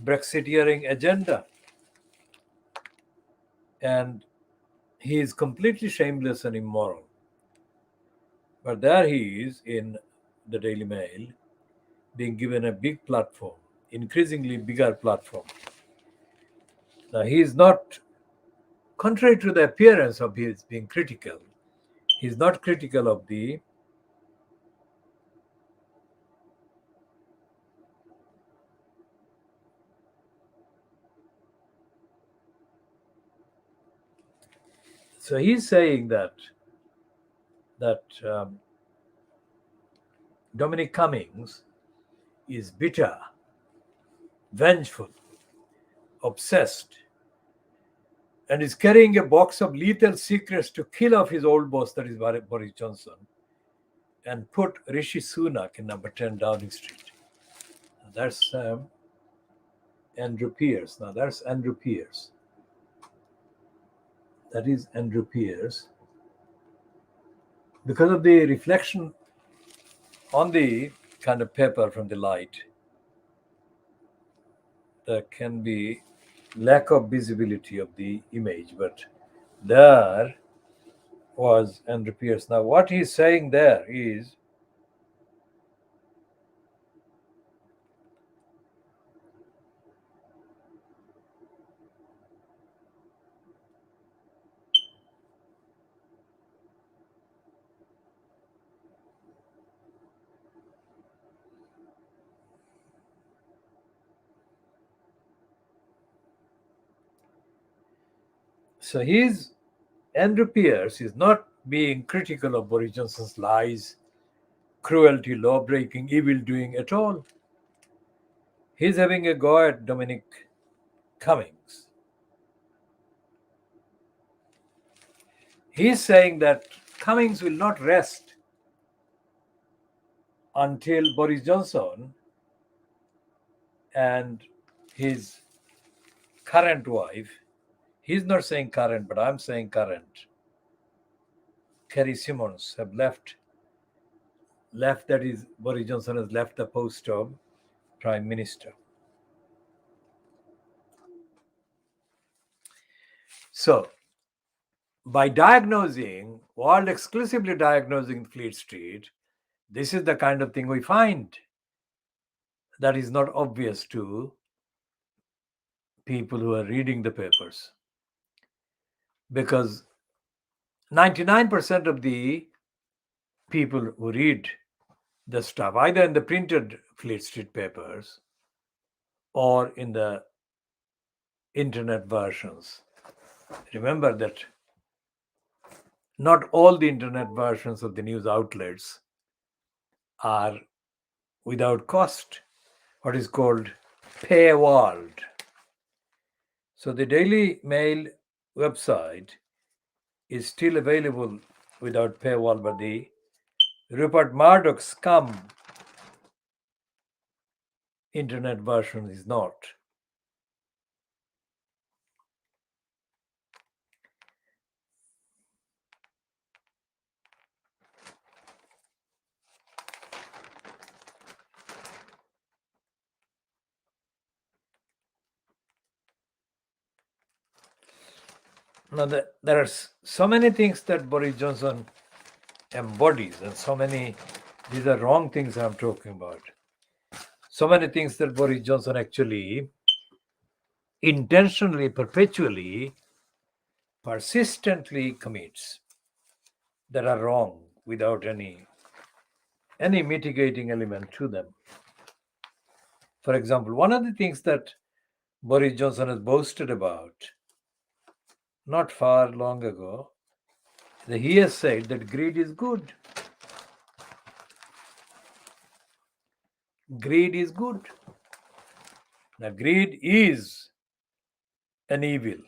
Brexiteering agenda. And he is completely shameless and immoral. But there he is in the Daily Mail, being given a big platform, increasingly bigger platform. Now, he is not, contrary to the appearance of his being critical, he is not critical of the so he's saying that Dominic Cummings is bitter, vengeful, obsessed, and is carrying a box of lethal secrets to kill off his old boss, that is Boris Johnson, and put Rishi Sunak in number 10 Downing Street. That's Andrew Pierce. Now that's Andrew Pierce. That is Andrew Pierce. Because of the reflection on the kind of paper from the light, there can be lack of visibility of the image, but there was Andrew Pierce. Now, what he's saying there is Andrew Pierce is not being critical of Boris Johnson's lies, cruelty, law breaking, evil doing at all. He's having a go at Dominic Cummings. He's saying that Cummings will not rest until Boris Johnson and his current wife, he's not saying current, but I'm saying current, Kerry Simmons, have left, that is, Boris Johnson has left the post of Prime Minister. So, by diagnosing, world exclusively diagnosing Fleet Street, this is the kind of thing we find that is not obvious to people who are reading the papers. Because 99% of the people who read the stuff, either in the printed Fleet Street papers or in the internet versions, remember that not all the internet versions of the news outlets are without cost, what is called paywalled. So the Daily Mail website is still available without paywall, but the Rupert Murdoch scum internet version is not. Now, there are so many things that Boris Johnson embodies, and so many, these are wrong things I'm talking about. So many things that Boris Johnson actually intentionally, perpetually, persistently commits that are wrong without any mitigating element to them. For example, one of the things that Boris Johnson has boasted about not far long ago, that he has said that greed is good. Greed is good. Now, greed is an evil.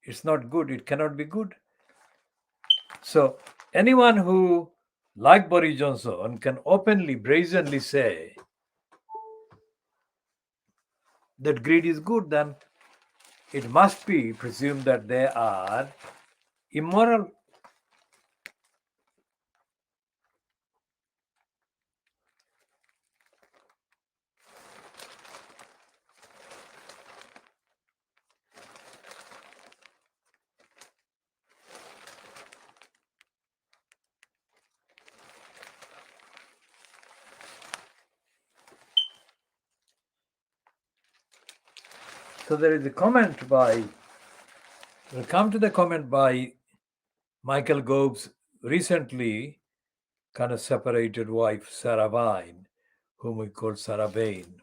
It's not good. It cannot be good. So, anyone who, like Boris Johnson, can openly, brazenly say that greed is good, then it must be presumed that they are immoral. So there is a comment by, we'll come to the comment by Michael Gove's recently kind of separated wife, Sarah Vine, whom we call Sarah Vane.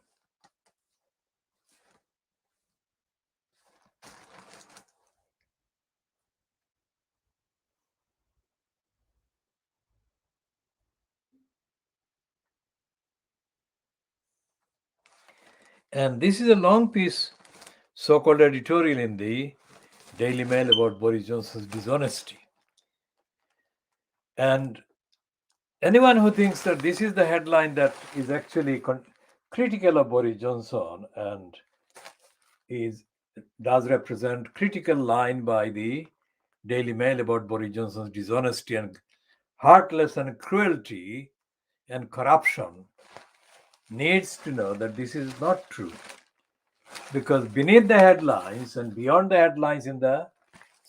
And this is a long piece, so-called editorial in the Daily Mail about Boris Johnson's dishonesty. And anyone who thinks that this is the headline that is actually critical of Boris Johnson and does represent critical line by the Daily Mail about Boris Johnson's dishonesty and heartless and cruelty and corruption needs to know that this is not true. Because beneath the headlines and beyond the headlines in the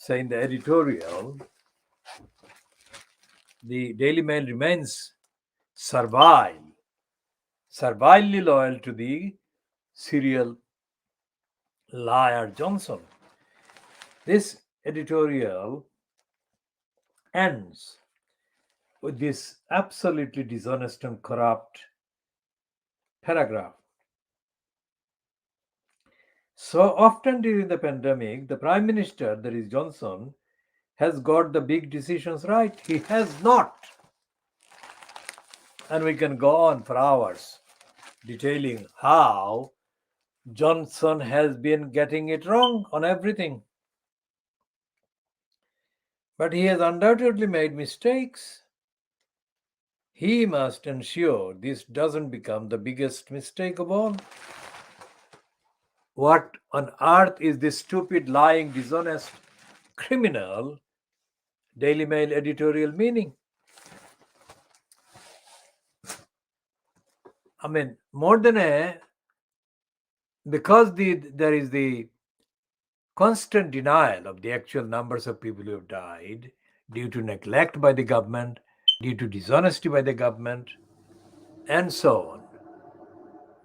editorial, the Daily Mail remains servilely loyal to the serial liar Johnson. This editorial ends with this absolutely dishonest and corrupt paragraph. So often during the pandemic, the Prime Minister, that is Johnson, has got the big decisions right. He has not. And we can go on for hours detailing how Johnson has been getting it wrong on everything. But he has undoubtedly made mistakes. He must ensure this doesn't become the biggest mistake of all. What on earth is this stupid, lying, dishonest, criminal Daily Mail editorial meaning? I mean, more than because there is the constant denial of the actual numbers of people who have died due to neglect by the government, due to dishonesty by the government, and so on.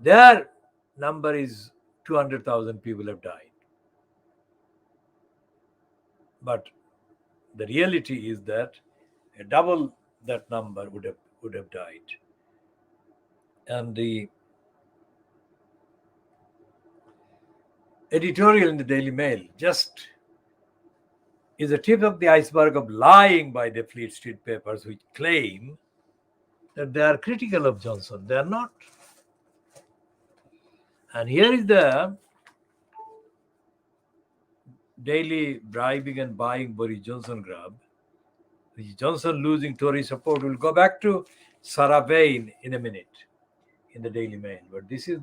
Their number is 200,000 people have died. But the reality is that double that number would have died. And the editorial in the Daily Mail just is a tip of the iceberg of lying by the Fleet Street papers, which claim that they are critical of Johnson. They are not. And here is the daily bribing and buying Boris Johnson grab. Johnson losing Tory support. We'll go back to Sarah Vane in a minute in the Daily Mail. But this is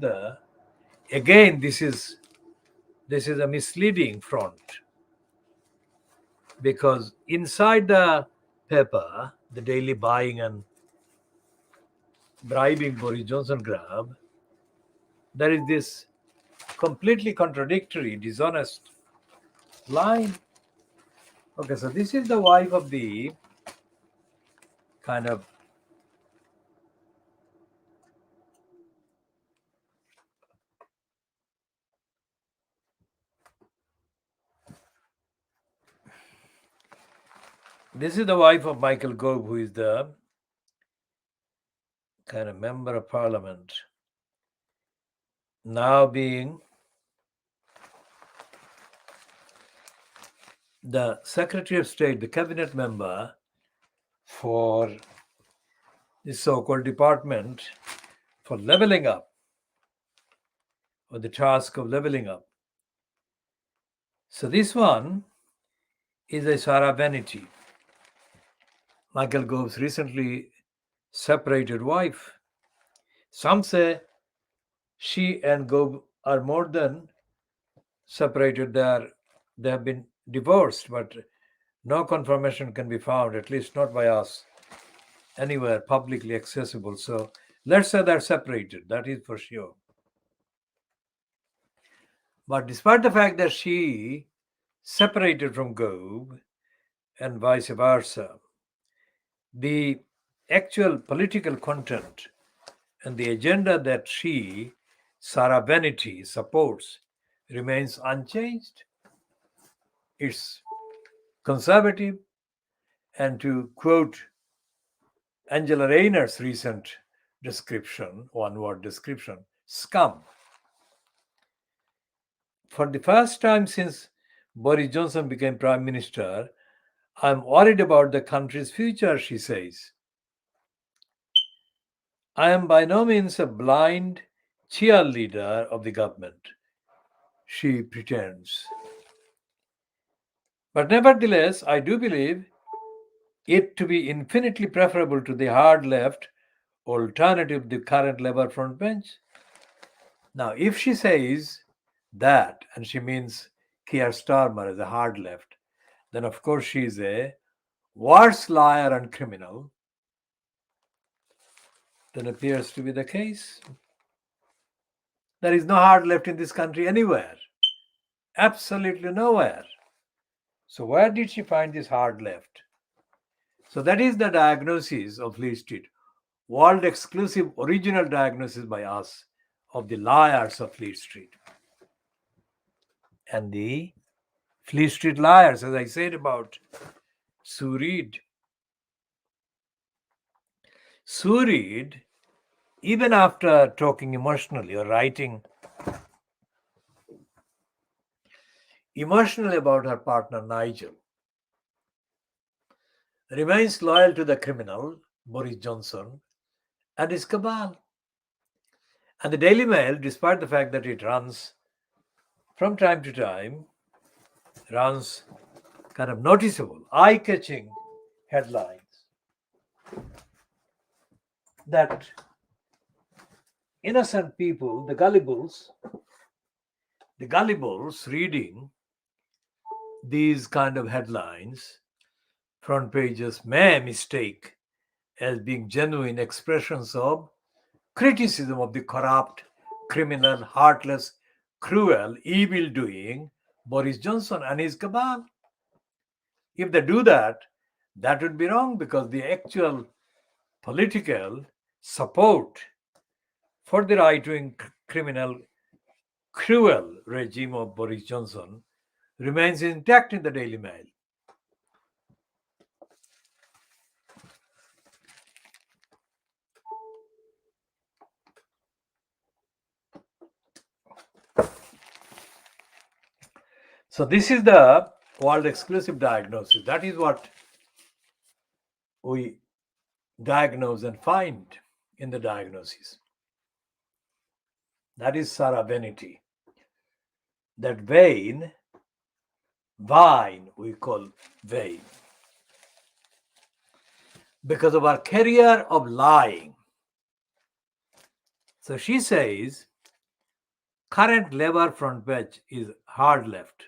this is a misleading front, because inside the paper, the daily buying and bribing Boris Johnson grab, there is this completely contradictory, dishonest line. Okay, so this is the wife of the kind of this is the wife of Michael Gove, who is the kind of member of parliament, now being the Secretary of State, the cabinet member for the so-called department for leveling up, or the task of leveling up. So this one is a Sarah Vanity, Michael Gove's recently separated wife. Some say she and Gove are more than separated. They have been divorced, but no confirmation can be found, at least not by us, anywhere publicly accessible. So let's say they're separated, that is for sure. But despite the fact that she separated from Gove and vice versa, the actual political content and the agenda that Sarah Vanity, supports remains unchanged. It's conservative, and to quote Angela Rayner's recent description, one-word description, scum. For the first time since Boris Johnson became Prime Minister, I'm worried about the country's future, she says. I am by no means a blind cheerleader of the government, she pretends. But nevertheless, I do believe it to be infinitely preferable to the hard left alternative, the current Labour front bench. Now, if she says that, and she means Keir Starmer as a hard left, then of course she is a worse liar and criminal than appears to be the case. There is no hard left in this country anywhere. Absolutely nowhere. So where did she find this hard left? So that is the diagnosis of Fleet Street. World exclusive original diagnosis by us of the liars of Fleet Street. And the Fleet Street liars, as I said about Sue Reed. Sue Reed, even after talking emotionally or writing emotionally about her partner Nigel, remains loyal to the criminal, Boris Johnson, and his cabal. And the Daily Mail, despite the fact that it runs from time to time, runs kind of noticeable, eye-catching headlines that innocent people, the gullibles reading these kind of headlines, front pages, may mistake as being genuine expressions of criticism of the corrupt, criminal, heartless, cruel, evil-doing Boris Johnson and his cabal. If they do that, that would be wrong, because the actual political support for the right-wing criminal, cruel regime of Boris Johnson remains intact in the Daily Mail. So this is the world exclusive diagnosis. That is what we diagnose and find in the diagnosis. That is Sarah Vanity. That vine we call vein, because of our career of lying. So she says current Labour front bench is hard left.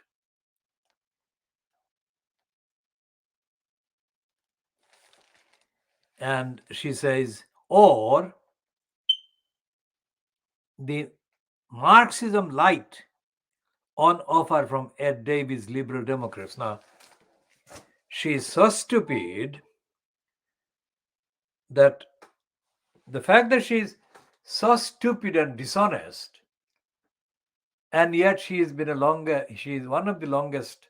And she says, or the Marxism light on offer from Ed Davies Liberal Democrats. Now, she is so stupid that the fact that she is so stupid and dishonest, and yet she is one of the longest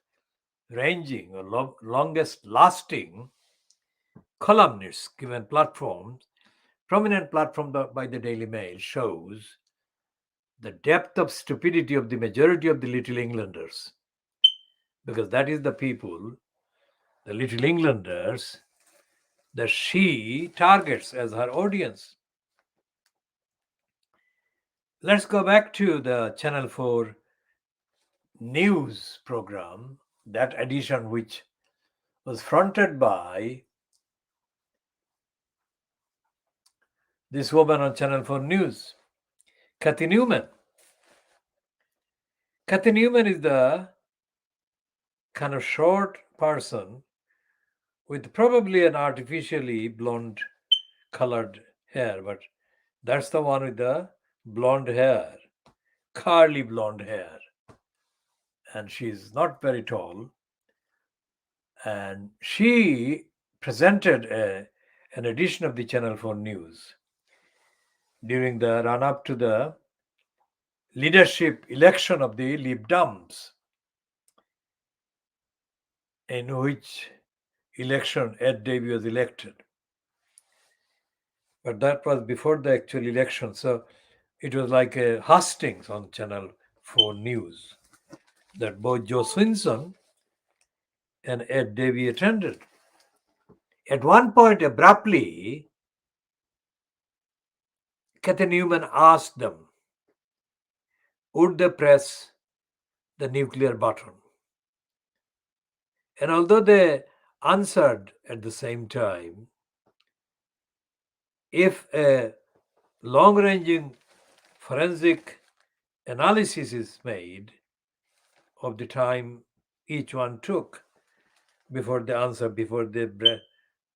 ranging or longest lasting columnists given platforms, prominent platform by the Daily Mail, shows the depth of stupidity of the majority of the Little Englanders, because that is the people, the Little Englanders, that she targets as her audience. Let's go back to the Channel 4 news program, that edition which was fronted by this woman on Channel 4 News, Cathy Newman. Cathy Newman is the kind of short person with probably an artificially blonde colored hair, but that's the one with the blonde hair, curly blonde hair. And she's not very tall. And she presented an edition of the Channel 4 News during the run-up to the leadership election of the Lib Dems, in which election Ed Davey was elected. But that was before the actual election, so it was like a hustings on Channel 4 News that both Joe Swinson and Ed Davey attended. At one point, abruptly, Cathy Newman asked them, would they press the nuclear button? And although they answered at the same time, if a long-ranging forensic analysis is made of the time each one took before they answer, before they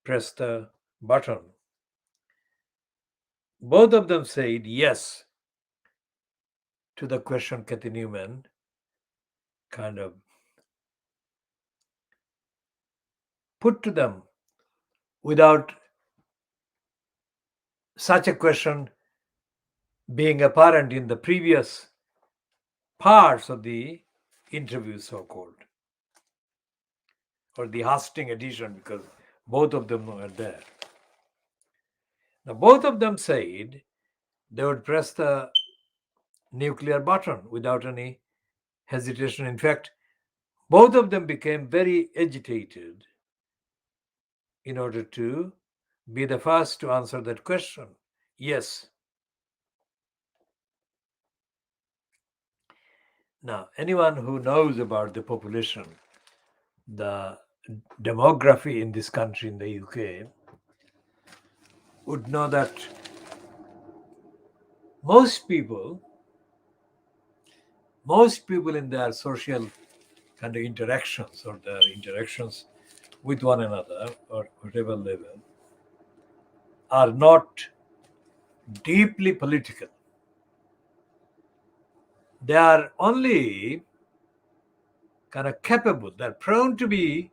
press the button, both of them said yes to the question Cathy Newman kind of put to them without such a question being apparent in the previous parts of the interview, so-called, or the hustings edition, because both of them were there. Now, both of them said they would press the nuclear button without any hesitation. In fact, both of them became very agitated in order to be the first to answer that question. Yes. Now, anyone who knows about the population, the demography in this country, in the UK, would know that most people in their social kind of interactions, or their interactions with one another, or whatever level, are not deeply political. They are only kind of capable, they're prone to be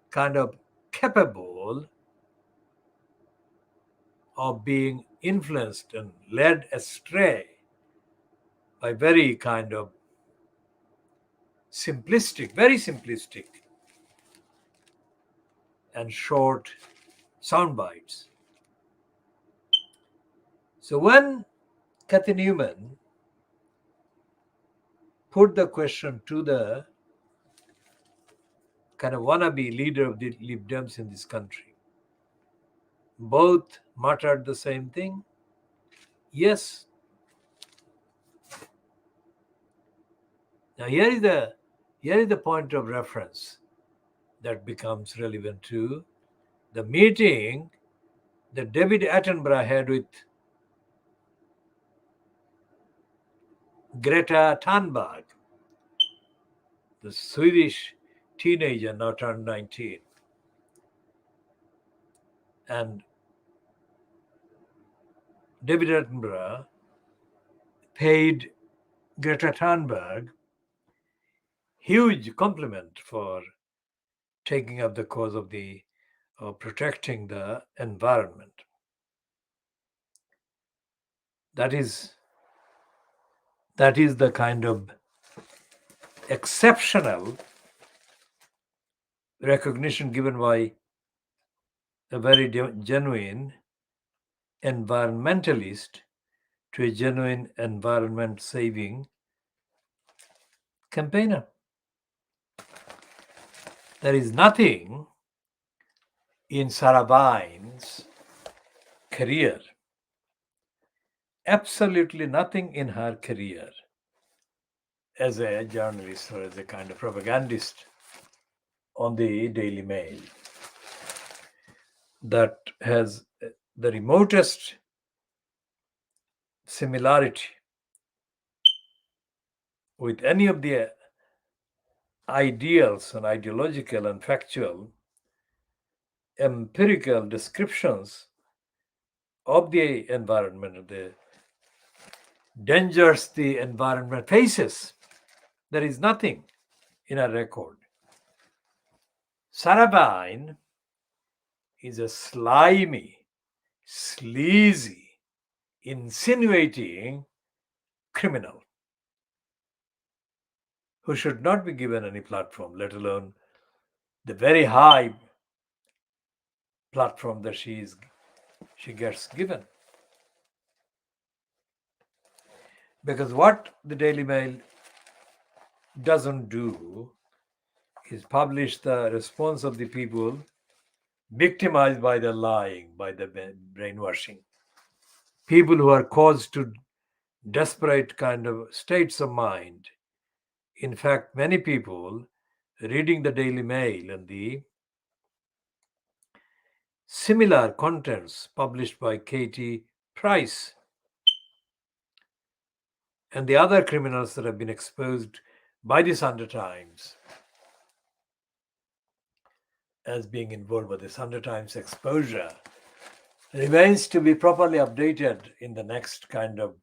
kind of capable of being influenced and led astray by very kind of simplistic, very simplistic and short sound bites. So when Cathy Newman put the question to the kind of wannabe leader of the Lib Dems in this country, both muttered the same thing. Yes. Now here is the point of reference that becomes relevant to the meeting that David Attenborough had with Greta Thunberg, the Swedish teenager now turned 19. And David Attenborough paid Greta Thunberg huge compliment for taking up the cause of protecting the environment. That is the kind of exceptional recognition given by a very genuine environmentalist to a genuine environment-saving campaigner. There is nothing in Saravain's career, absolutely nothing in her career as a journalist or as a kind of propagandist on the Daily Mail that has the remotest similarity with any of the ideals and ideological and factual empirical descriptions of the environment, the dangers the environment faces. There is nothing in a record. Saravain is a slimy, sleazy, insinuating, criminal who should not be given any platform, let alone the very high platform that she gets given. Because what the Daily Mail doesn't do is publish the response of the people victimized by the lying, by the brainwashing. People who are caused to desperate kind of states of mind. In fact, many people reading the Daily Mail and the similar contents published by Katie Price and the other criminals that have been exposed by the Sunday Times as being involved with the Sunday Times exposure remains to be properly updated in the next kind of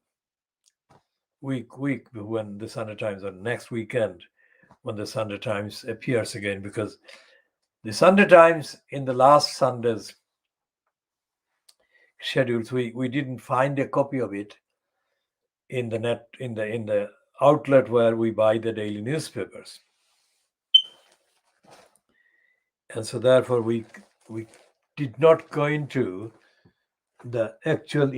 week when the Sunday Times, or next weekend when the Sunday Times appears again, because the Sunday Times in the last Sunday's schedules, we didn't find a copy of it in the net, in the outlet where we buy the daily newspapers, and so therefore we did not go into the actual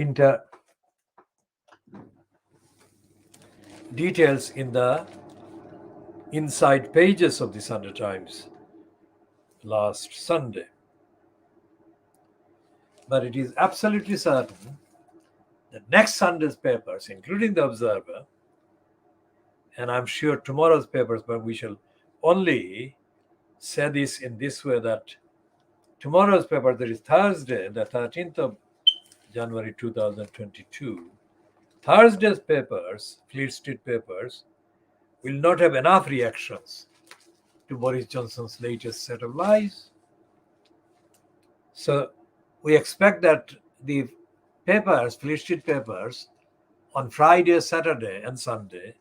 details in the inside pages of the Sunday Times last Sunday. But it is absolutely certain that next Sunday's papers, including the Observer, and I'm sure tomorrow's papers, but we shall only say this in this way, that tomorrow's paper, that is Thursday, the 13th of January 2022, Thursday's papers, Fleet Street papers, will not have enough reactions to Boris Johnson's latest set of lies. So we expect that the papers, Fleet Street papers, on Friday, Saturday, and Sunday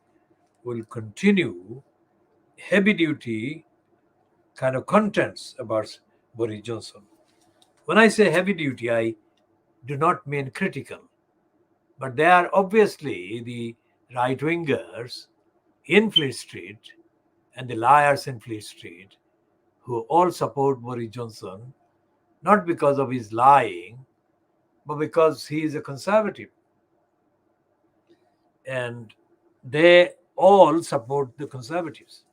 will continue heavy duty kind of contents about Boris Johnson. When I say heavy duty, I do not mean critical, but they are obviously the right wingers in Fleet Street and the liars in Fleet Street who all support Boris Johnson, not because of his lying, but because he is a conservative. And they all support the conservatives.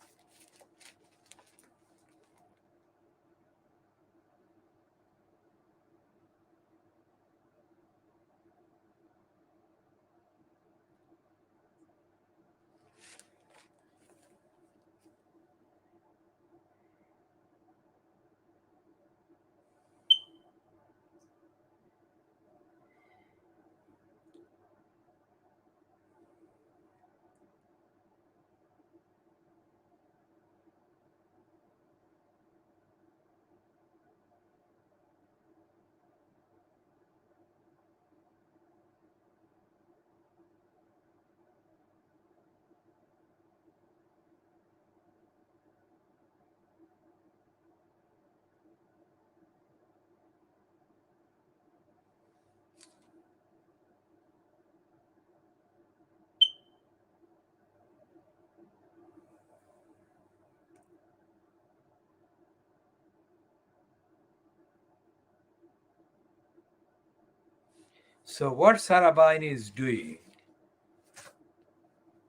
So what Sarabhai is doing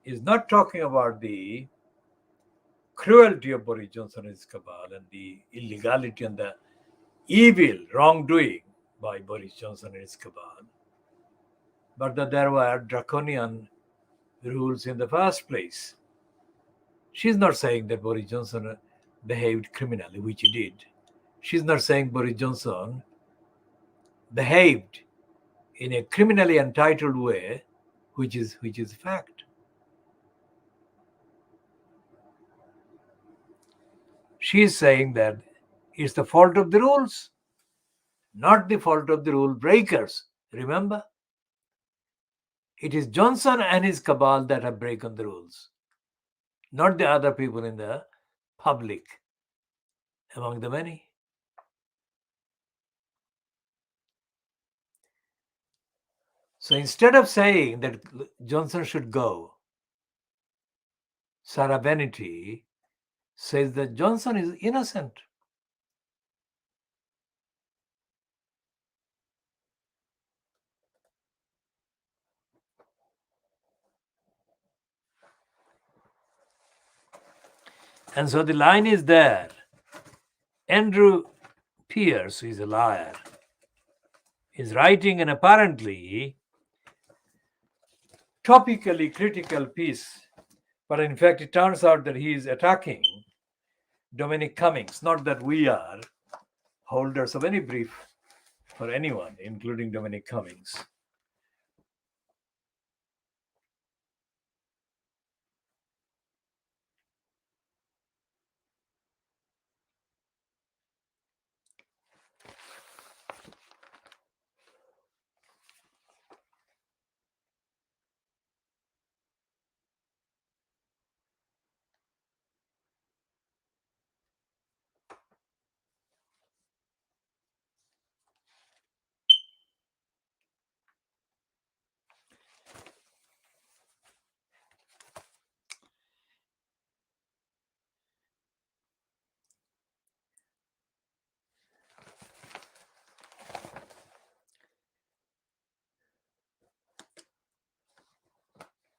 is not talking about the cruelty of Boris Johnson and his cabal and the illegality and the evil wrongdoing by Boris Johnson and his cabal, but that there were draconian rules in the first place. She's not saying that Boris Johnson behaved criminally, which he did. She's not saying Boris Johnson behaved in a criminally entitled way, which is fact. She's saying that it's the fault of the rules, not the fault of the rule breakers. Remember? It is Johnson and his cabal that have broken the rules, not the other people in the public, among the many. So instead of saying that Johnson should go, Sarah Bennett says that Johnson is innocent. And so the line is there. Andrew Pierce, who is a liar, is writing an apparently topically critical piece, but in fact it turns out that he is attacking Dominic Cummings. Not that we are holders of any brief for anyone, including Dominic Cummings.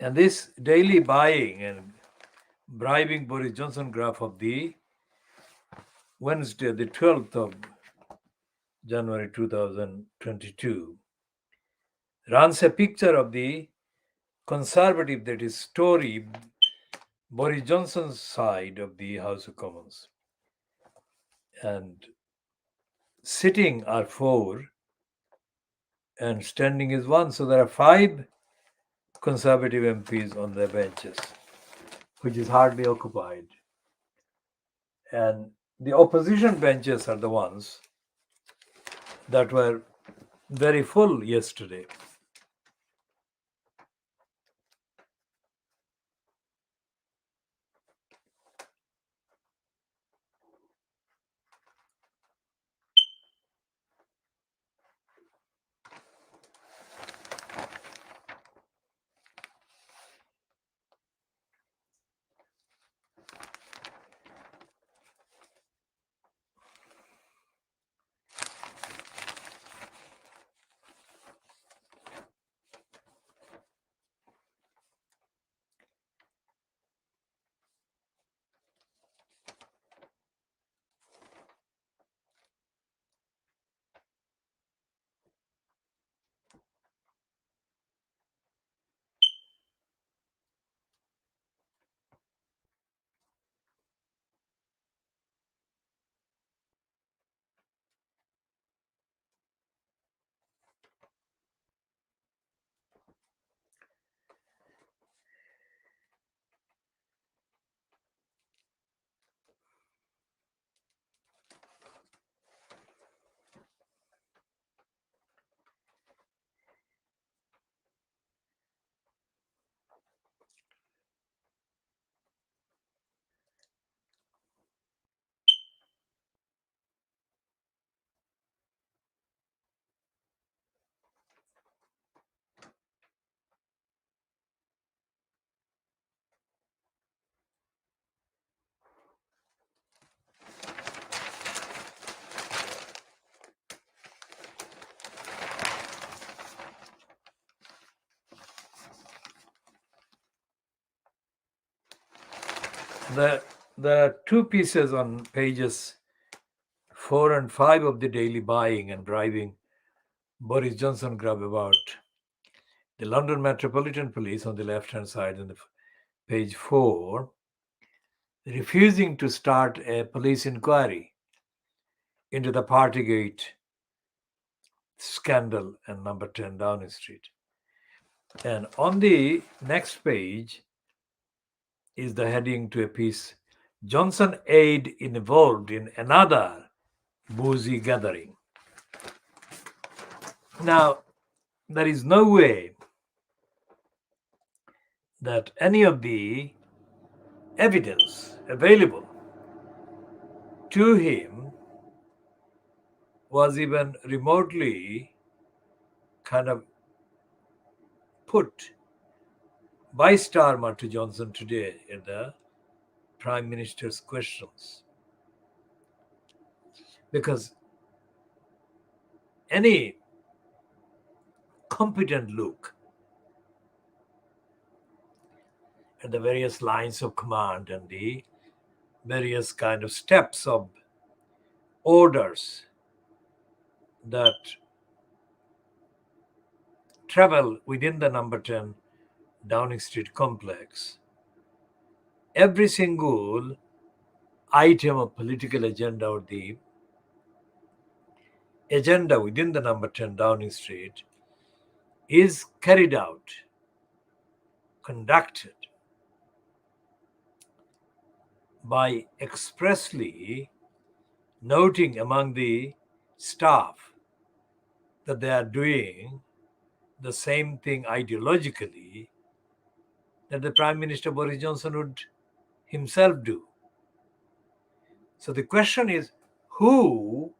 And this daily buying and bribing Boris Johnson graph of the Wednesday, the 12th of January 2022, runs a picture of the conservative, that is Tory, Boris Johnson's side of the House of Commons. And sitting are 4 and standing is 1. So there are 5 Conservative MPs on their benches, which is hardly occupied. And the opposition benches are the ones that were very full yesterday. There are 2 pieces on pages 4 and 5 of the daily buying and bribing Boris Johnson grab about the London Metropolitan Police on the left-hand side on the page 4, refusing to start a police inquiry into the Partygate scandal and number 10 Downing Street. And on the next page is the heading to a piece, Johnson aide involved in another boozy gathering. Now, there is no way that any of the evidence available to him was even remotely kind of put by Starmer to Johnson today in the Prime Minister's questions. Because any competent look at the various lines of command and the various kind of steps of orders that travel within the number 10 Downing Street complex, every single item of political agenda or the agenda within the number 10 Downing Street is carried out, conducted by expressly noting among the staff that they are doing the same thing ideologically that the Prime Minister Boris Johnson would himself do. So the question is, who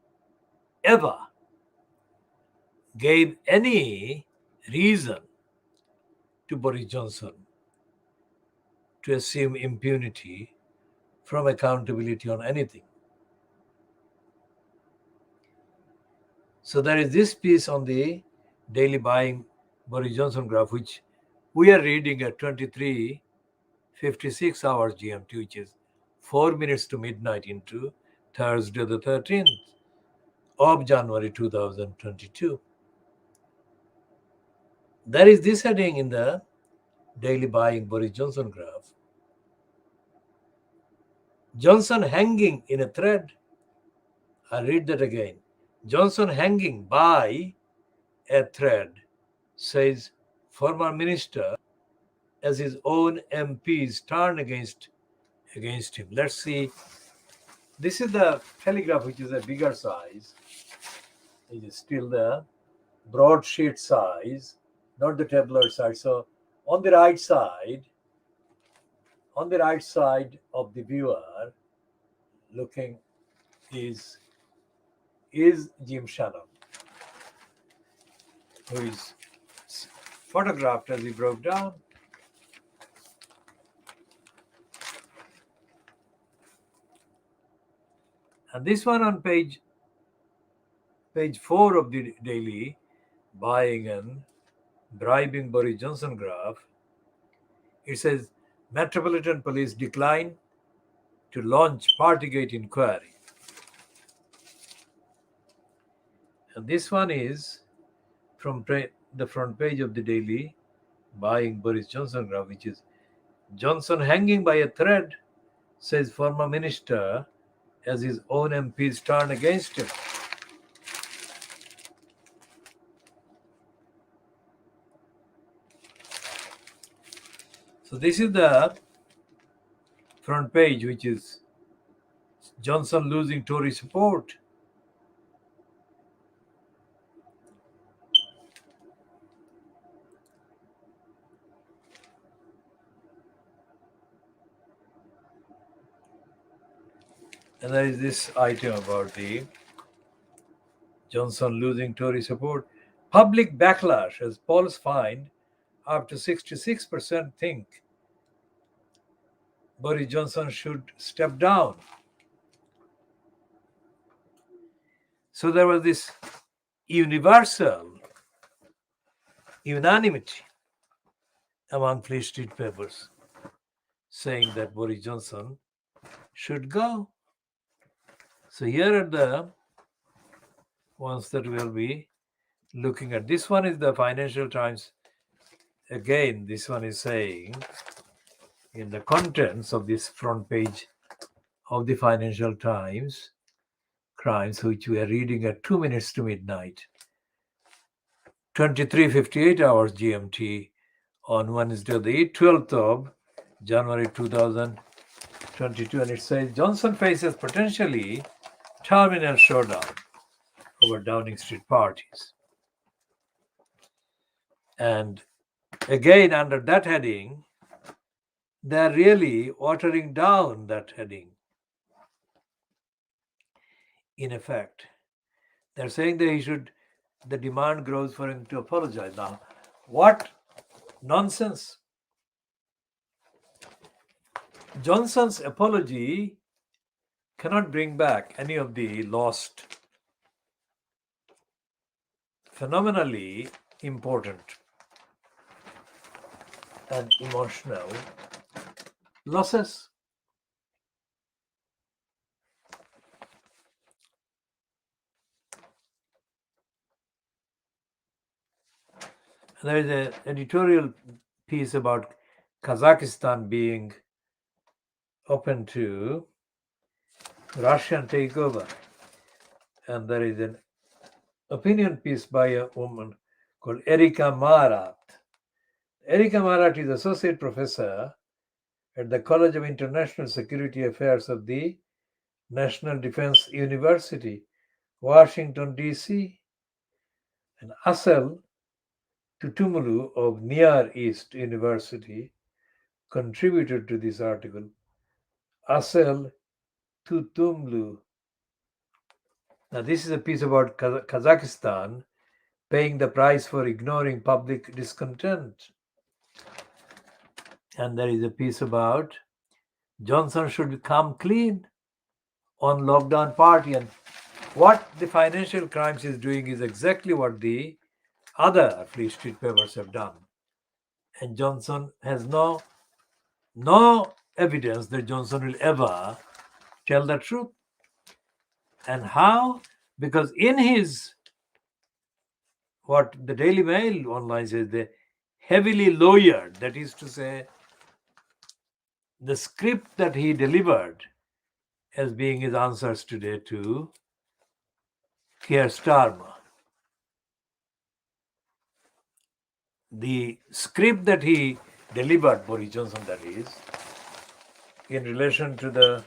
ever gave any reason to Boris Johnson to assume impunity from accountability on anything? So there is this piece on the daily buying Boris Johnson graph, which we are reading at 23:56 hours GMT, which is 4 minutes to midnight into Thursday the 13th of January 2022. There is this heading in the daily buying Boris Johnson graph. Johnson hanging in a thread. I'll read that again. Johnson hanging by a thread, says former minister, as his own MPs turn against him. Let's see. This is the Telegraph, which is a bigger size. It is still the broadsheet size, not the tabloid size. So on the right side of the viewer, looking is Jim Shannon, who is photographed as he broke down. And this one on page 4 of the daily buying and bribing Boris Johnson graph, it says Metropolitan Police decline to launch Partygate inquiry. And this one is from the front page of the daily buying Boris Johnson graph, which is Johnson hanging by a thread, says former minister, as his own MPs turn against him. So this is the front page, which is Johnson losing Tory support. And there is this item about the Johnson losing Tory support. Public backlash as polls find up to 66% think Boris Johnson should step down. So there was this universal unanimity among Fleet Street papers saying that Boris Johnson should go. So here are the ones that we'll be looking at. This one is the Financial Times. Again, this one is saying in the contents of this front page of the Financial Times, crimes which we are reading at 2 minutes to midnight, 23:58 hours GMT on Wednesday, the 12th of January 2022. And it says Johnson faces potentially terminal showdown over Downing Street parties. And again, under that heading, they're really watering down that heading. In effect, they're saying that the demand grows for him to apologize. Now, what Nonsense. Johnson's apology cannot bring back any of the lost, phenomenally important and emotional losses. There is an editorial piece about Kazakhstan being open to Russian takeover. And there is an opinion piece by a woman called Erika Marat. Erika Marat is associate professor at the College of International Security Affairs of the National Defense University, Washington, D.C., and Asel Tutumulu of Near East University contributed to this article. Asel Tutumlu. Now, this is a piece about Kazakhstan paying the price for ignoring public discontent. And there is a piece about Johnson should come clean on lockdown party. And what the financial crimes is doing is exactly what the other Free Street papers have done. And Johnson has no evidence that Johnson will ever tell the truth. And how? Because in his, what the Daily Mail online says, the heavily lawyered, that is to say, the script that he delivered as being his answers today to Keir Starmer. The script that he delivered, Boris Johnson, that is, in relation to the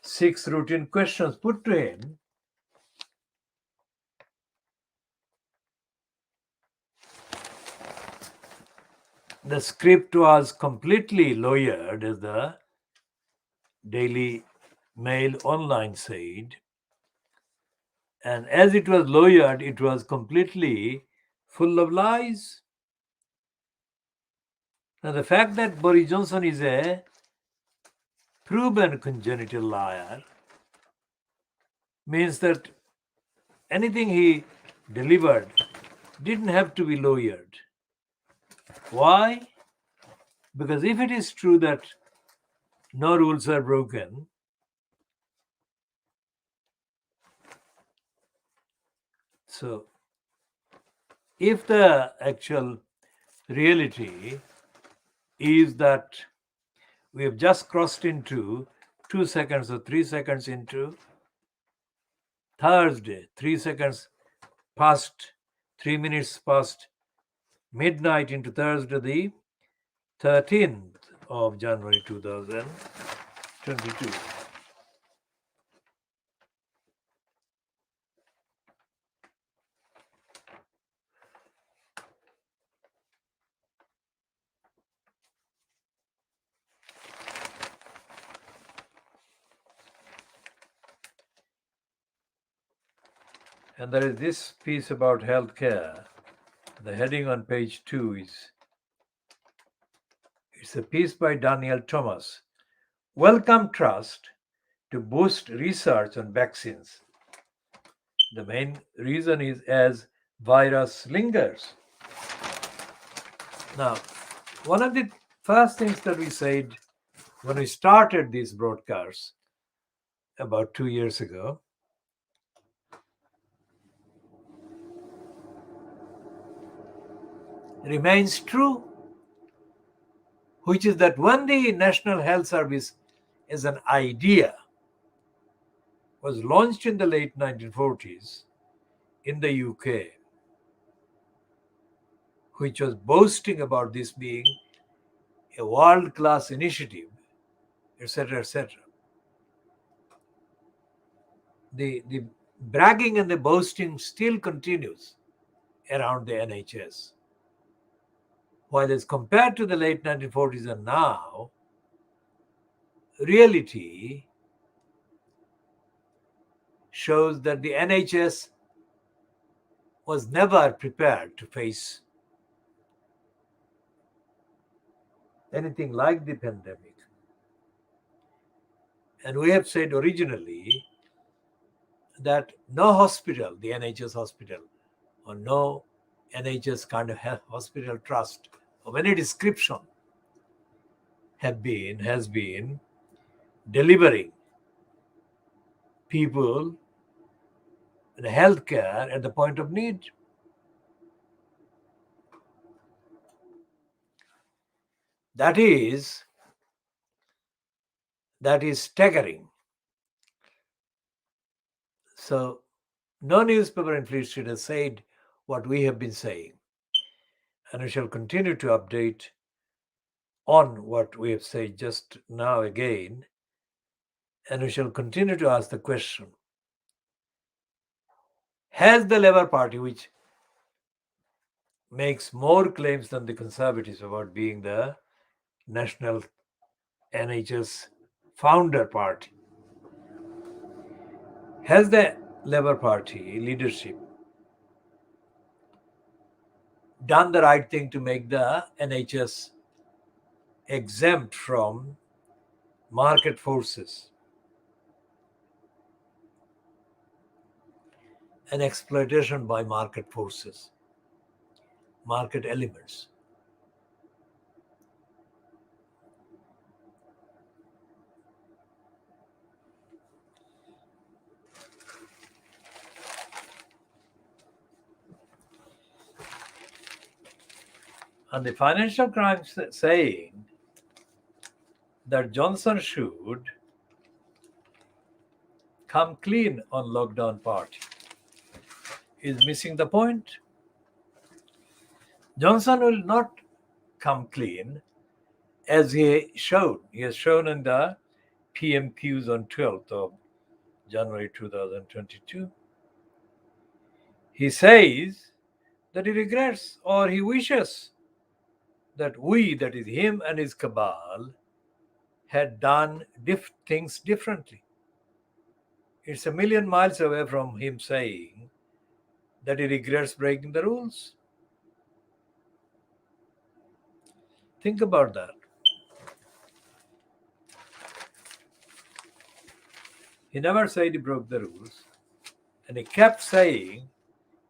6 routine questions put to him, the script was completely lawyered, as the Daily Mail online said. And as it was lawyered, it was completely full of lies. Now, the fact that Boris Johnson is a proven congenital liar means that anything he delivered didn't have to be lawyered. Why? Because if it is true that no rules are broken, so if the actual reality is that we have just crossed into 2 seconds or 3 seconds into Thursday, 3 seconds past, 3 minutes past midnight into Thursday, the 13th of January 2022. And there is this piece about healthcare. The heading on page 2 is, it's a piece by Daniel Thomas. Welcome trust to boost research on vaccines. The main reason is as virus lingers. Now, one of the first things that we said when we started these broadcasts about 2 years ago remains true, which is that when the National Health Service as an idea was launched in the late 1940s in the UK, which was boasting about this being a world-class initiative, etc., etc. The bragging and the boasting still continues around the NHS. While as compared to the late 1940s and now, reality shows that the NHS was never prepared to face anything like the pandemic. And we have said originally that no hospital, the NHS hospital, or no NHS kind of hospital trust of any description has been delivering people the healthcare at the point of need. That is staggering. So no newspaper in Fleet Street has said what we have been saying, and we shall continue to update on what we have said just now again, and we shall continue to ask the question: has the Labour Party, which makes more claims than the Conservatives about being the national NHS founder party, has the Labour Party leadership done the right thing to make the NHS exempt from market forces and exploitation by market forces, market elements? And the Financial Crimes saying that Johnson should come clean on lockdown part is missing the point. Johnson will not come clean, as he showed. He has shown in the PMQs on 12th of January 2022. He says that he regrets or he wishes that we, that is him and his cabal, had done things differently. It's a million miles away from him saying that he regrets breaking the rules. Think about that. He never said he broke the rules, and he kept saying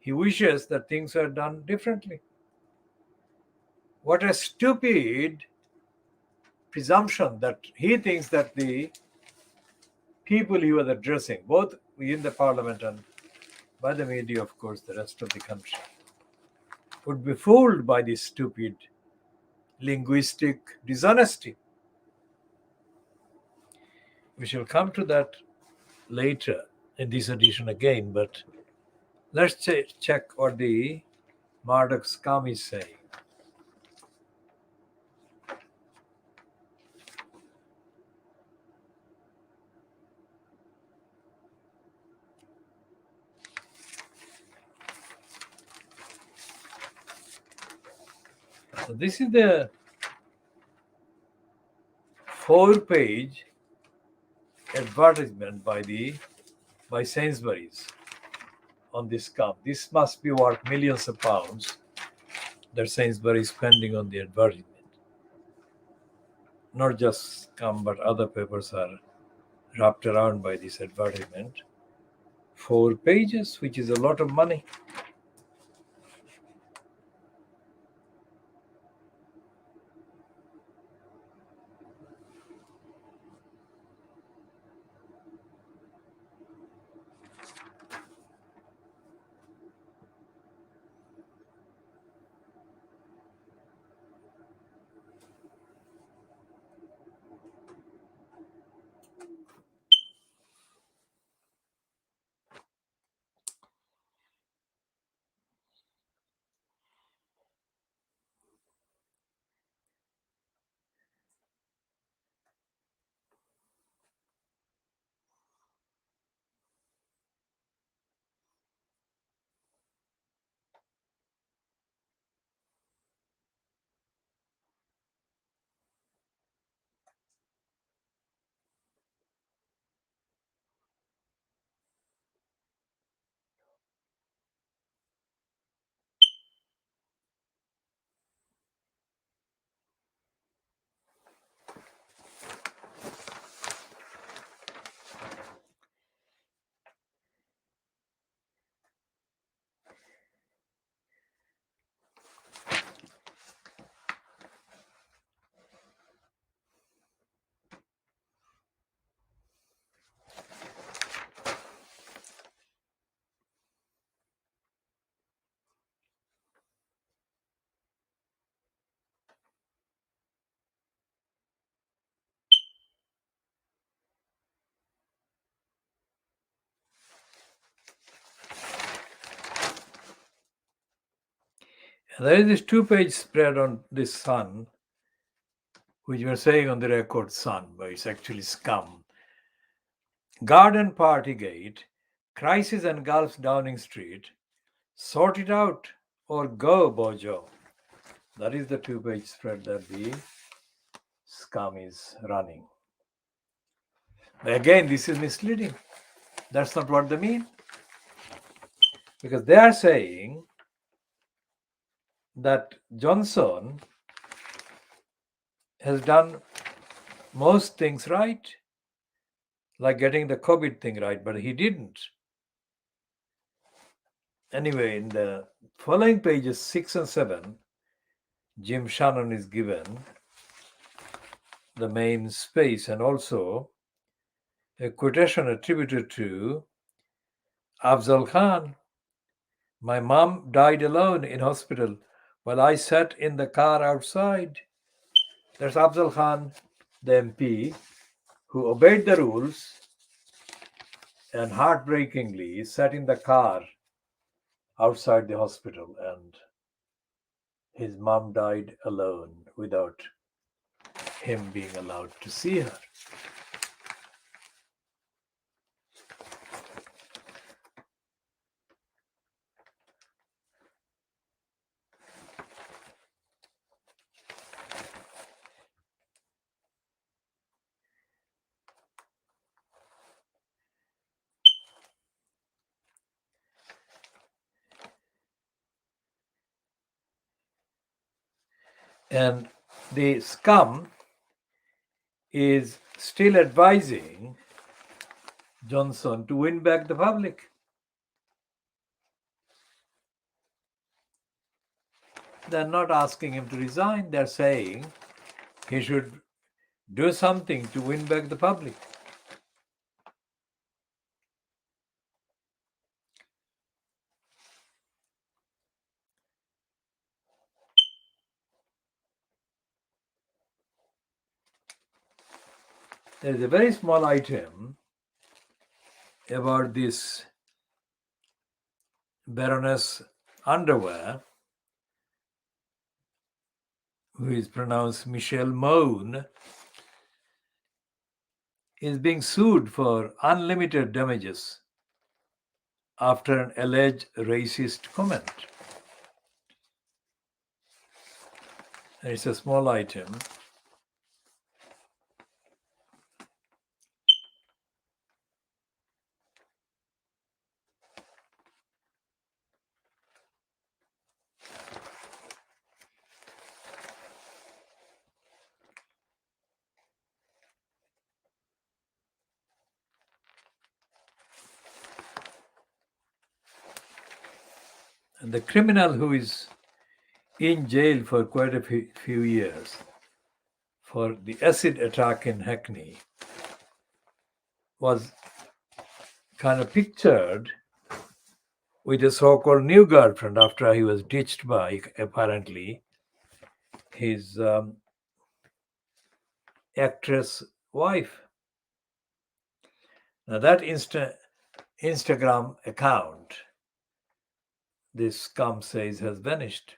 he wishes that things were done differently. What a stupid presumption that he thinks that the people he was addressing, both in the parliament and by the media, of course, the rest of the country, would be fooled by this stupid linguistic dishonesty. We shall come to that later in this edition again, but let's check what the Murdoch scum is saying. So this is the 4-page advertisement by Sainsbury's on this scum. This must be worth millions of pounds that Sainsbury is spending on the advertisement. Not just scum, but other papers are wrapped around by this advertisement. 4 pages, which is a lot of money. And there is this 2-page spread on this Sun, which we're saying on the record Sun, but it's actually scum. Garden Partygate, crisis engulfs Downing Street, sort it out or go, Bojo. That is the 2-page spread that the scum is running. Again, this is misleading. That's not what they mean. Because they are saying that Johnson has done most things right, like getting the COVID thing right, but he didn't. Anyway, in the following pages 6 and 7, Jim Shannon is given the main space and also a quotation attributed to Afzal Khan. My mom died alone in hospital while I sat in the car outside. There's Afzal Khan, the MP, who obeyed the rules and heartbreakingly sat in the car outside the hospital, and his mom died alone without him being allowed to see her. And the scum is still advising Johnson to win back the public. They're not asking him to resign. They're saying he should do something to win back the public. There is a very small item about this Baroness Underwear, who is pronounced Michelle Moan, is being sued for unlimited damages after an alleged racist comment. And it's a small item. And the criminal who is in jail for quite a few years for the acid attack in Hackney was kind of pictured with a so-called new girlfriend after he was ditched by, apparently, his actress wife. Now that Instagram account, this scum says, has vanished.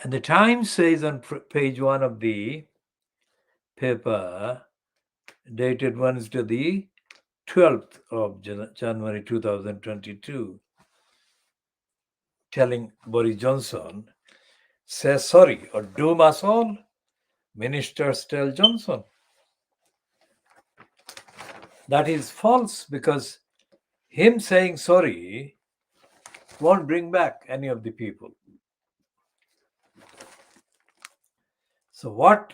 And the Times says on page 1 of the paper, dated Wednesday, the 12th of January 2022, telling Boris Johnson, say sorry or doom us all, ministers tell Johnson. That is false, because him saying sorry won't bring back any of the people. So what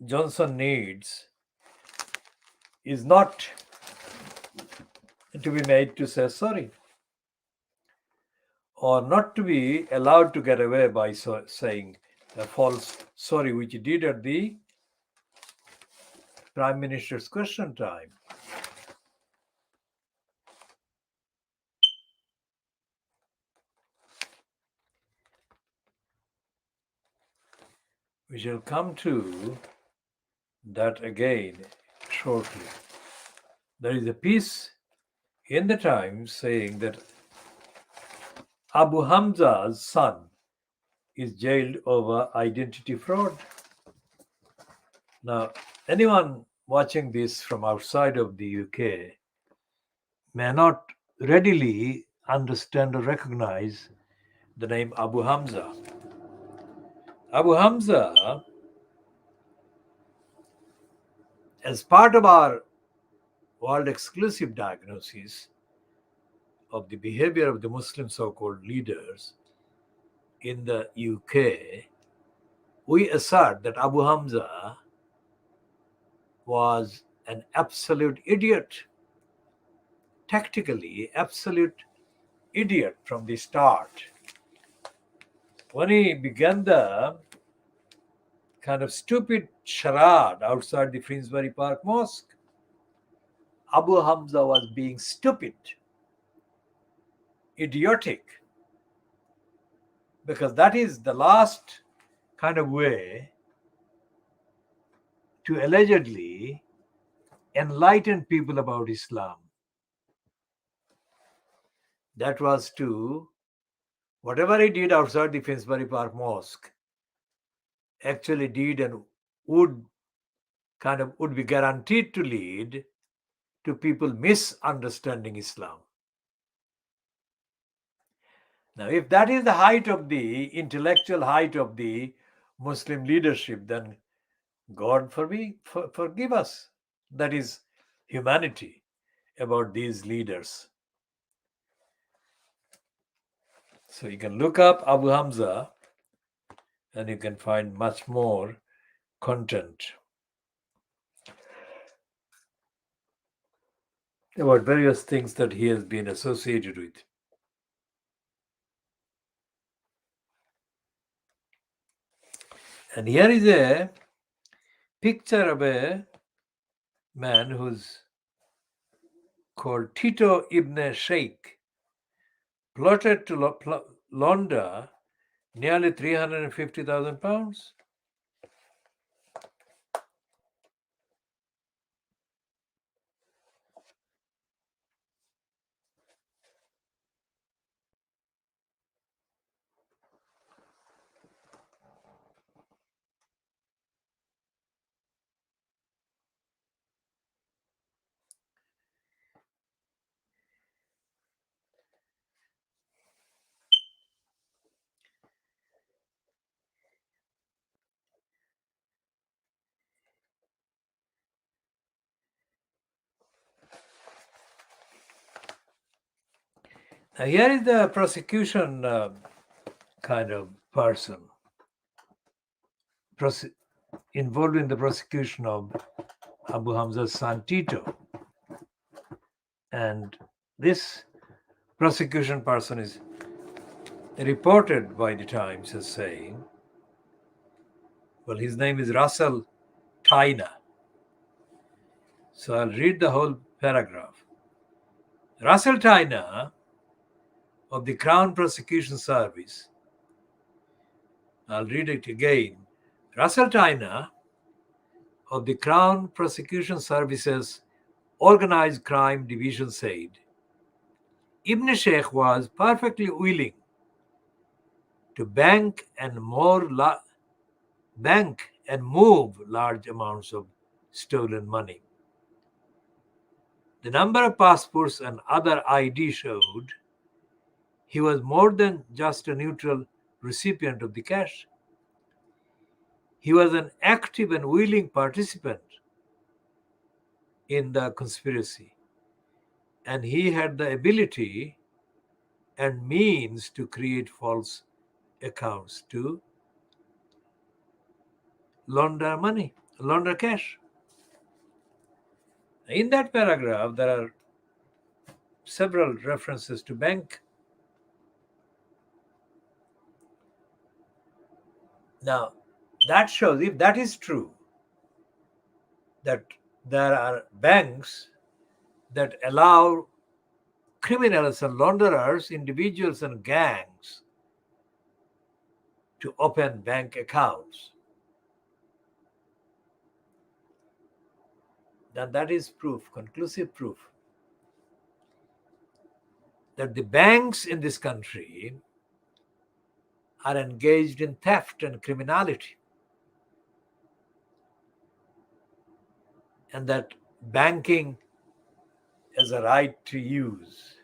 Johnson needs is not to be made to say sorry, or not to be allowed to get away by saying a false sorry, which he did at the Prime Minister's question time. We shall come to that again shortly. There is a piece in the Times saying that Abu Hamza's son is jailed over identity fraud. Now, anyone watching this from outside of the UK may not readily understand or recognize the name Abu Hamza. Abu Hamza, as part of our world exclusive diagnosis of the behavior of the Muslim so-called leaders in the UK, we assert that Abu Hamza was an absolute idiot, tactically absolute idiot from the start. When he began the kind of stupid charade outside the Finsbury Park Mosque, Abu Hamza was being stupid, idiotic, because that is the last kind of way to allegedly enlighten people about Islam. That was to, whatever he did outside the Finsbury Park Mosque, actually did and would be guaranteed to lead to people misunderstanding Islam. Now, if that is the height of the intellectual height of the Muslim leadership, then God forgive us. That is humanity about these leaders. So you can look up Abu Hamza and you can find much more content about various things that he has been associated with. And here is a picture of a man who's called Tito Ibn Sheikh, plotted to launder nearly £350,000. Now here is the prosecution kind of person involved in the prosecution of Abu Hamza's son Tito. And this prosecution person is reported by the Times as saying, well, his name is Russell Tyner. So I'll read the whole paragraph. Russell Tyner of the Crown Prosecution Service. I'll read it again. Russell Tyner of the Crown Prosecution Service's Organized Crime Division said, Ibn Sheikh was perfectly willing to bank and move large amounts of stolen money. The number of passports and other ID showed he was more than just a neutral recipient of the cash. He was an active and willing participant in the conspiracy, and he had the ability and means to create false accounts to launder cash. In that paragraph, there are several references to bank. Now, that shows, if that is true, that there are banks that allow criminals and launderers, individuals and gangs to open bank accounts, then that is proof, conclusive proof, that the banks in this country are engaged in theft and criminality, and that banking has a right to use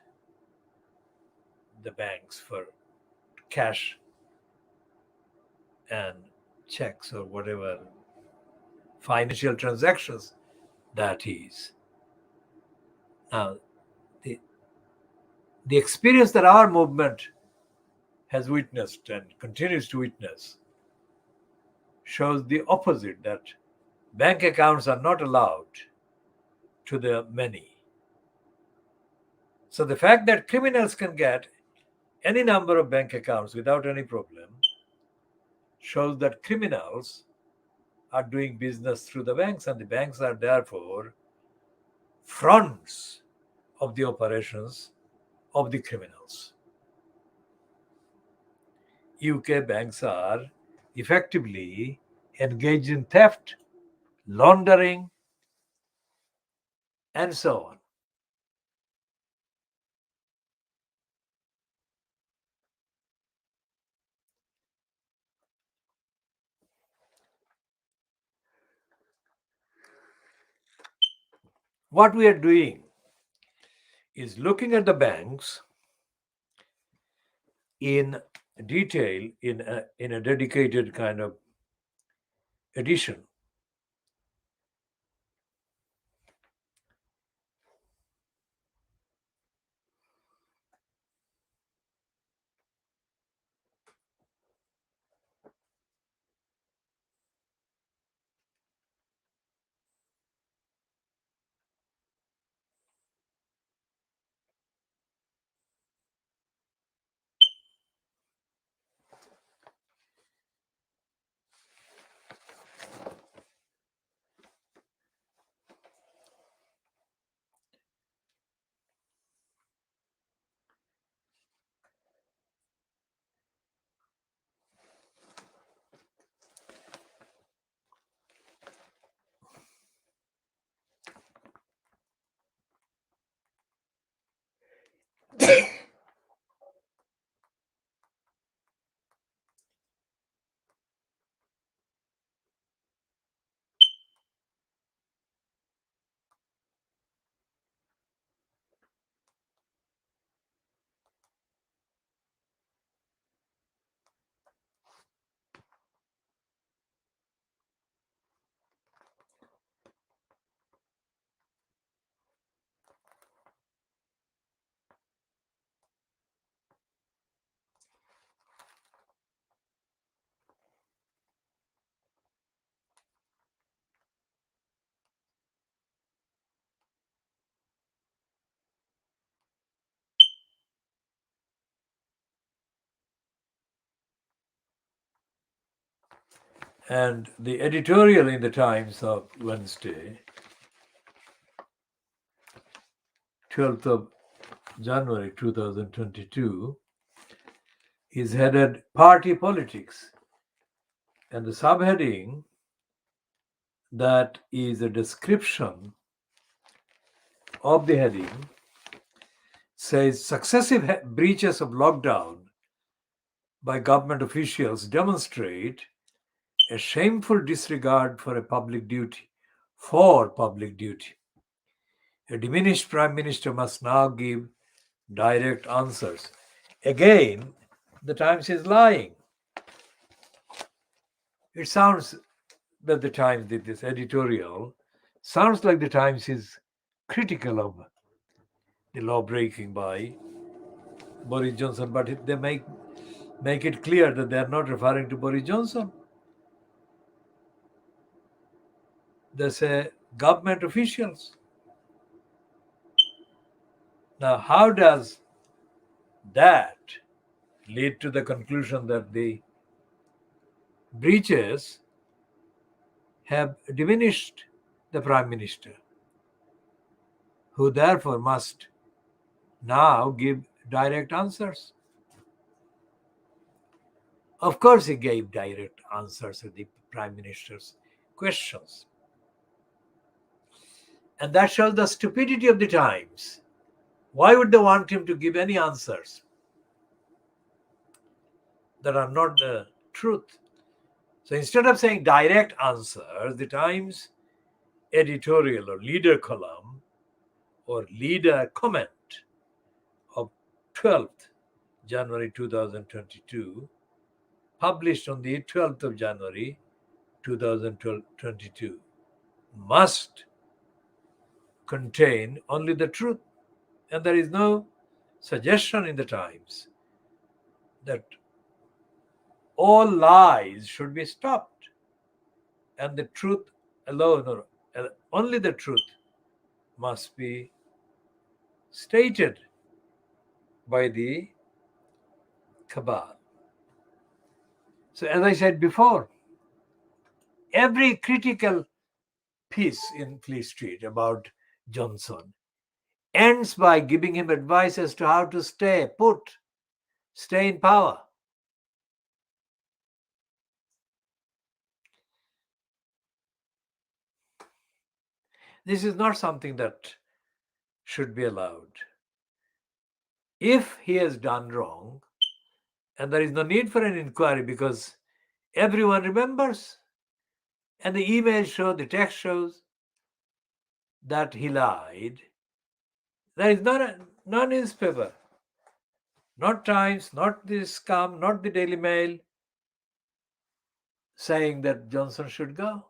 the banks for cash and checks or whatever financial transactions that is. Now, the experience that our movement has witnessed and continues to witness shows the opposite, that bank accounts are not allowed to the many. So the fact that criminals can get any number of bank accounts without any problem shows that criminals are doing business through the banks, and the banks are therefore fronts of the operations of the criminals. UK banks are effectively engaged in theft, laundering, and so on. What we are doing is looking at the banks in detail in a dedicated kind of edition. And the editorial in the Times of Wednesday, 12th of January 2022, is headed Party Politics. And the subheading, that is a description of the heading, says successive breaches of lockdown by government officials demonstrate a shameful disregard for public duty. A diminished Prime Minister must now give direct answers. Again, the Times is lying. It sounds that the Times did this editorial, sounds like the Times is critical of the law breaking by Boris Johnson, but they make it clear that they are not referring to Boris Johnson. They say government officials. Now, how does that lead to the conclusion that the breaches have diminished the Prime Minister, who therefore must now give direct answers? Of course, he gave direct answers to the Prime Minister's questions. And that shows the stupidity of the times. Why would they want him to give any answers that are not the truth? So instead of saying direct answers, the Times editorial or leader column or leader comment of 12th January 2022, published on the 12th of January 2022, must contain only the truth. And there is no suggestion in the Times that all lies should be stopped and the truth alone, or only the truth, must be stated by the cabal. So, as I said before, every critical piece in Fleet Street about Johnson ends by giving him advice as to how to stay in power. This is not something that should be allowed. If he has done wrong, and there is no need for an inquiry because everyone remembers, and the email shows, the text shows that he lied, there is no newspaper, not Times, not the Scum, not the Daily Mail, saying that Johnson should go.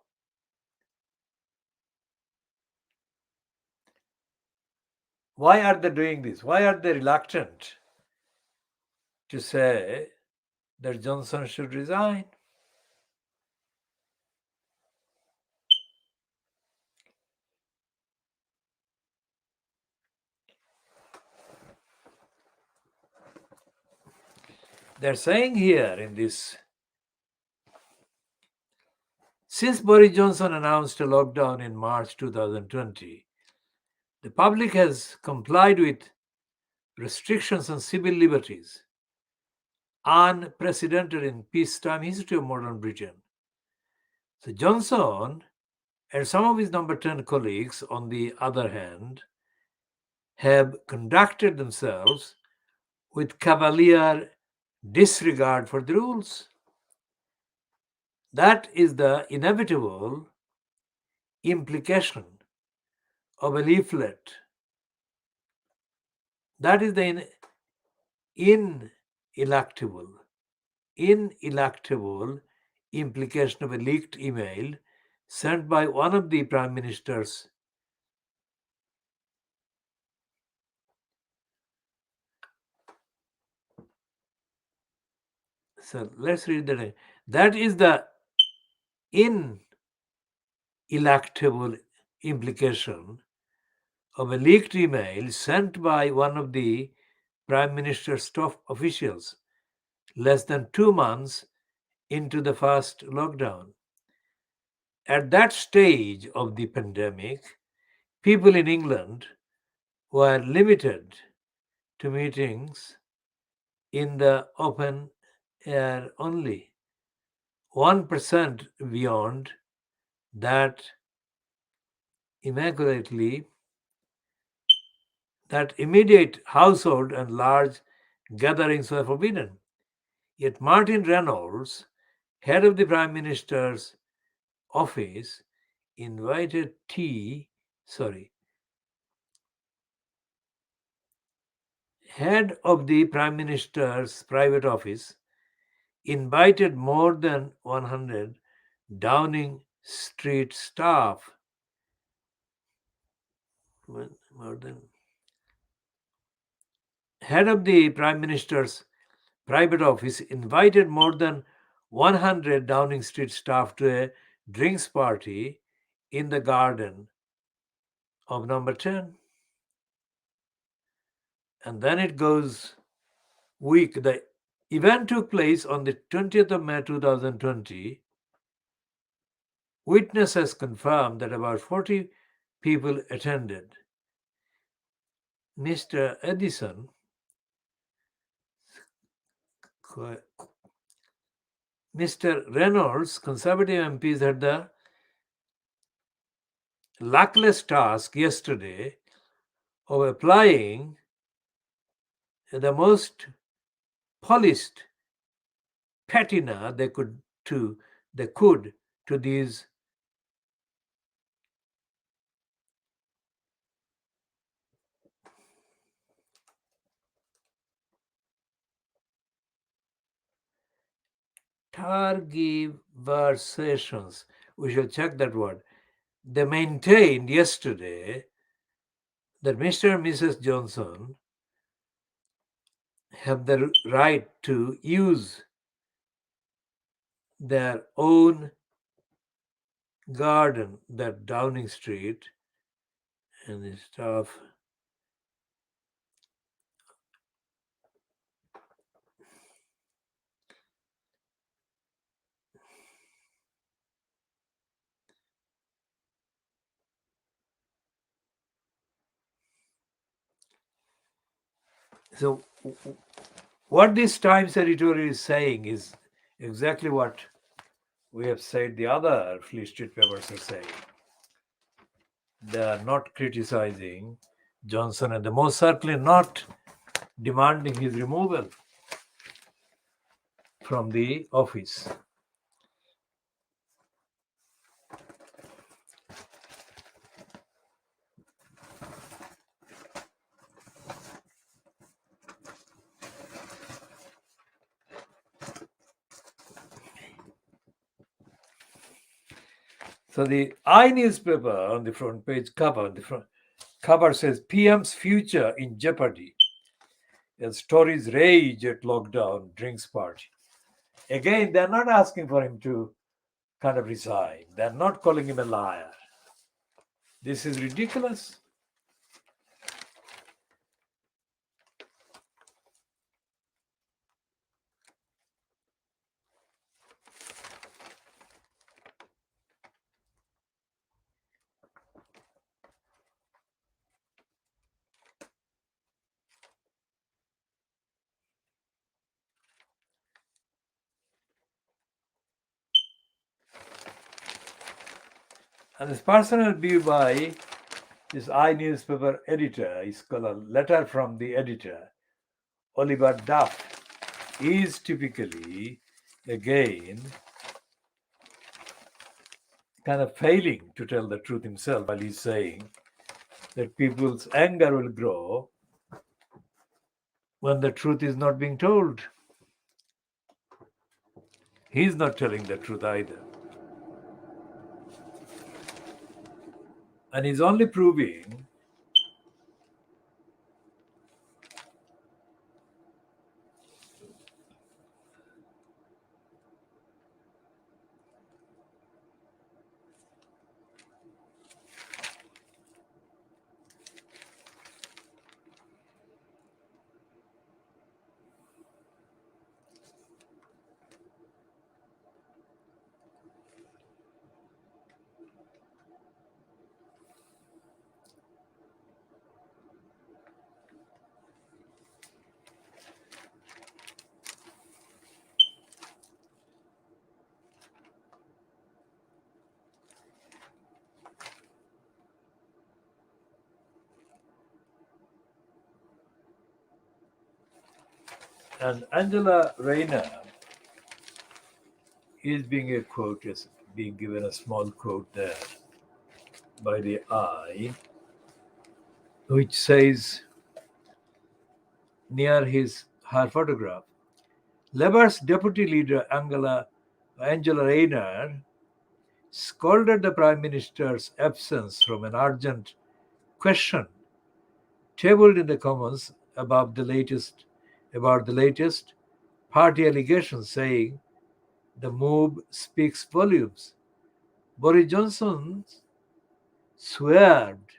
Why are they doing this? Why are they reluctant to say that Johnson should resign? They're saying here in this, since Boris Johnson announced a lockdown in March 2020, the public has complied with restrictions on civil liberties, unprecedented in peacetime history of modern Britain. So Johnson and some of his number 10 colleagues, on the other hand, have conducted themselves with cavalier disregard for the rules. That is the inevitable implication of a leaflet. That is the ineluctable implication of a leaked email sent by one of the prime ministers. So let's read that. That is the ineluctable implication of a leaked email sent by one of the prime minister's top officials less than 2 months into the first lockdown. At that stage of the pandemic, people in England were limited to meetings in the open air only. 1% beyond that immediate household and large gatherings were forbidden. Yet Martin Reynolds, head of the Prime Minister's office, head of the Prime Minister's private office, invited more than 100 Downing Street staff. Head of the Prime Minister's private office invited more than 100 Downing Street staff to a drinks party in the garden of number 10. And then it goes weak. The event took place on the 20th of May 2020. Witnesses confirmed that about 40 people attended. Mr. Edison, Mr. Reynolds, Conservative MPs had the luckless task yesterday of applying the most polished patina they could to these tergiversations. We shall check that word. They maintained yesterday that Mr. and Mrs. Johnson have the right to use their own garden, that Downing Street, and the stuff. So what this Times editorial is saying is exactly what we have said the other Fleet Street papers are saying. They are not criticizing Johnson, and they're most certainly not demanding his removal from the office. So the I newspaper on the front page cover, the front cover says PM's future in jeopardy as Tories rage at lockdown drinks party. Again, they're not asking for him to kind of resign. They're not calling him a liar. This is ridiculous. And this personal view by this I newspaper editor is called a letter from the editor, Oliver Duff, is typically, again, kind of failing to tell the truth himself while he's saying that people's anger will grow when the truth is not being told. He's not telling the truth either. And he's only proving and Angela Rayner is being being given a small quote there by the I, which says near her photograph, Labour's deputy leader Angela Rayner scolded the Prime Minister's absence from an urgent question tabled in the Commons about the latest party allegations, saying the move speaks volumes. Boris Johnson swerved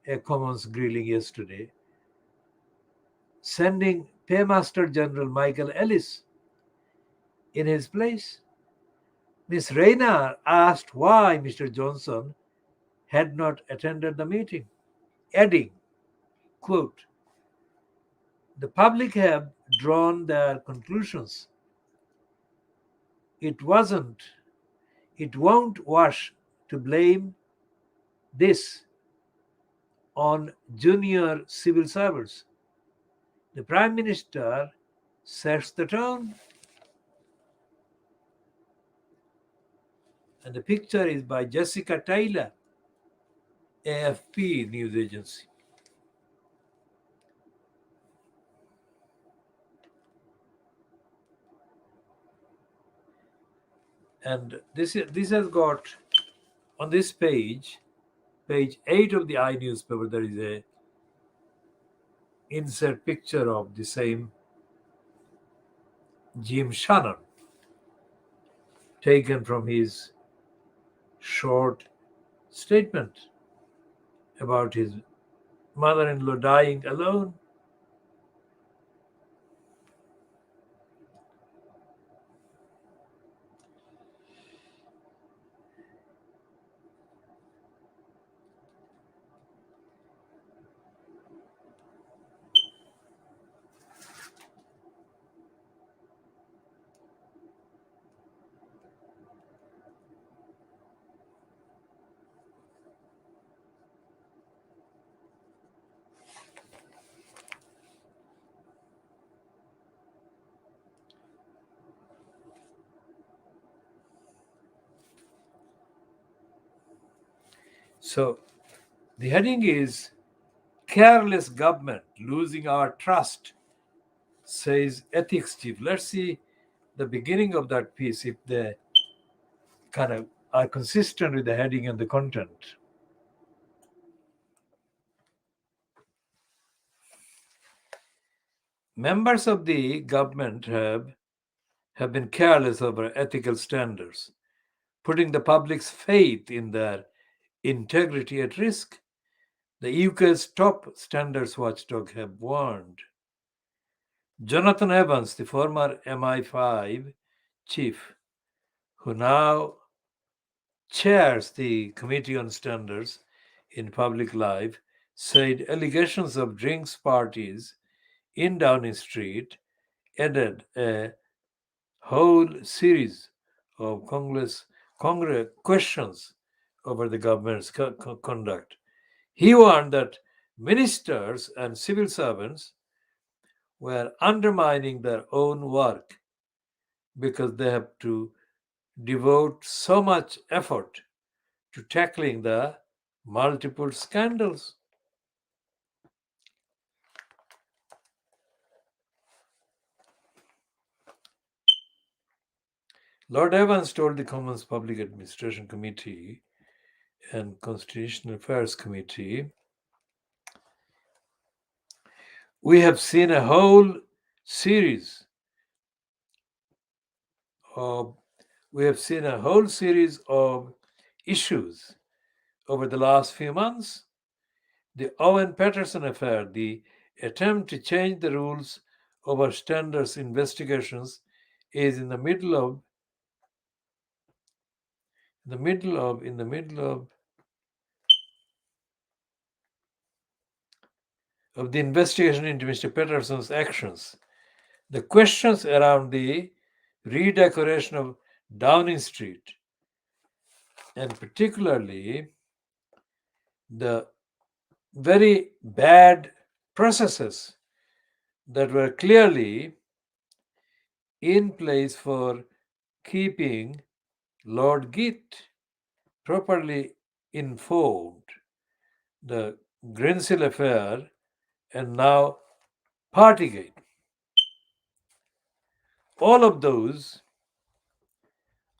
a Commons grilling yesterday sending Paymaster General Michael Ellis in his place. Miss Rayner asked why Mr. Johnson had not attended the meeting, adding, quote, "The public have drawn their conclusions. It won't wash to blame this on junior civil servants. The Prime Minister sets the tone." And the picture is by Jessica Taylor, AFP news agency. And this has got on this page 8 of the I newspaper, there is a insert picture of the same Jim Shannon, taken from his short statement about his mother-in-law dying alone. So the heading is "Careless Government Losing Our Trust," says ethics chief. Let's see the beginning of that piece, if they kind of are consistent with the heading and the content. Members of the government have been careless over ethical standards, putting the public's faith in their integrity at risk. The UK's top standards watchdog have warned. Jonathan Evans, the former MI5 chief, who now chairs the Committee on Standards in Public Life, said allegations of drinks parties in Downing Street added a whole series of Congress questions over the government's conduct. He warned that ministers and civil servants were undermining their own work because they have to devote so much effort to tackling the multiple scandals. Lord Evans told the Commons Public Administration Committee and Constitutional Affairs Committee, "We have seen a whole series of issues over the last few months. The Owen Patterson affair, the attempt to change the rules over standards investigations, is in the middle of the investigation into Mr. Patterson's actions. The questions around the redecoration of Downing Street, and particularly the very bad processes that were clearly in place for keeping Lord Git properly informed, the Grensill affair, and now Partygate. All of those,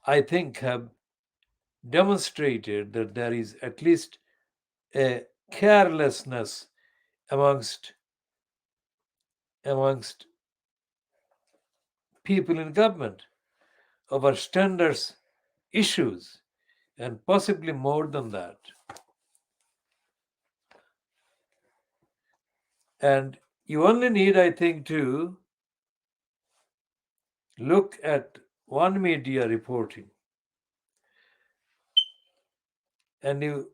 I think, have demonstrated that there is at least a carelessness amongst people in government over standards issues, and possibly more than that. And You only need, I think, to look at one media reporting, and you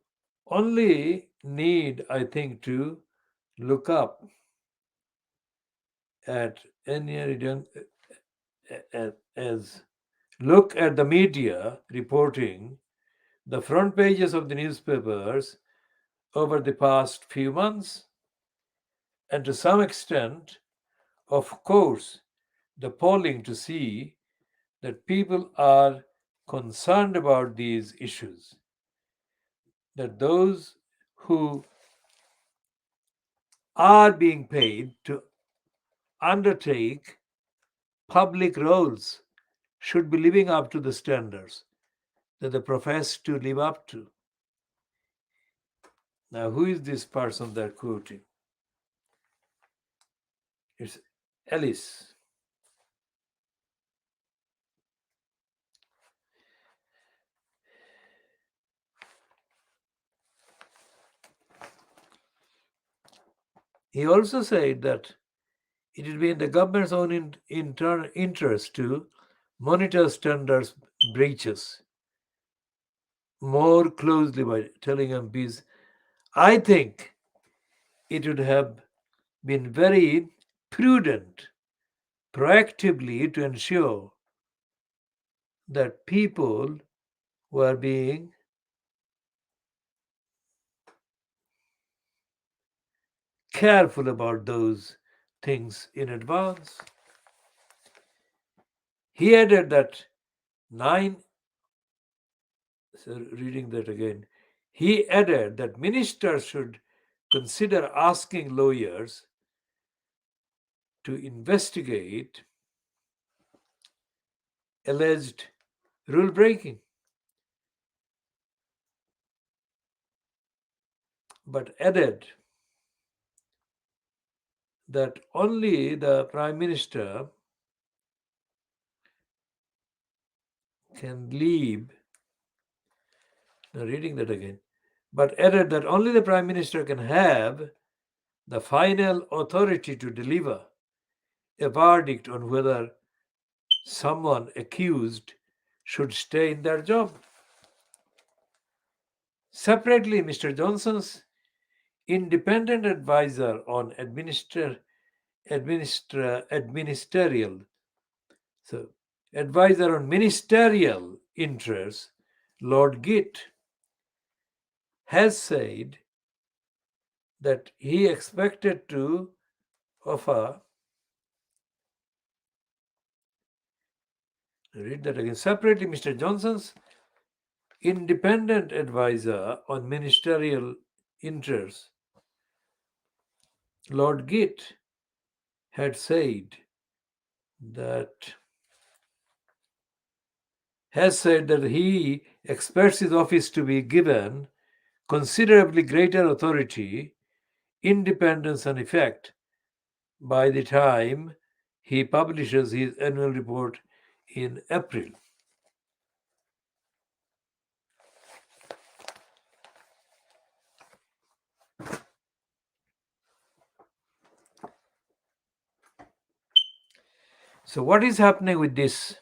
only need, I think, to look up at any as look at the media reporting the front pages of the newspapers over the past few months, and to some extent, of course, the polling to see that people are concerned about these issues, that those who are being paid to undertake public roles should be living up to the standards that they profess to live up to. Now, who is this person they're quoting? It's Ellis. He also said that it will be in the government's own interest to monitor standards breaches more closely by telling MPs. I think it would have been very prudent proactively to ensure that people were being careful about those things in advance. He added that reading that again, he added that ministers should consider asking lawyers to investigate alleged rule breaking, but added that only the Prime Minister can leave. Now, reading that again, but added that only the Prime Minister can have the final authority to deliver a verdict on whether someone accused should stay in their job. Separately, Mr. Johnson's independent advisor on ministerial, so advisor on ministerial interests, Lord Gitt, has said that he expected to offer. Read that again. Separately, Mr. Johnson's independent advisor on ministerial interests, Lord Gitt, had said that he expects his office to be given considerably greater authority, independence, and effect by the time he publishes his annual report in April. So, what is happening with this?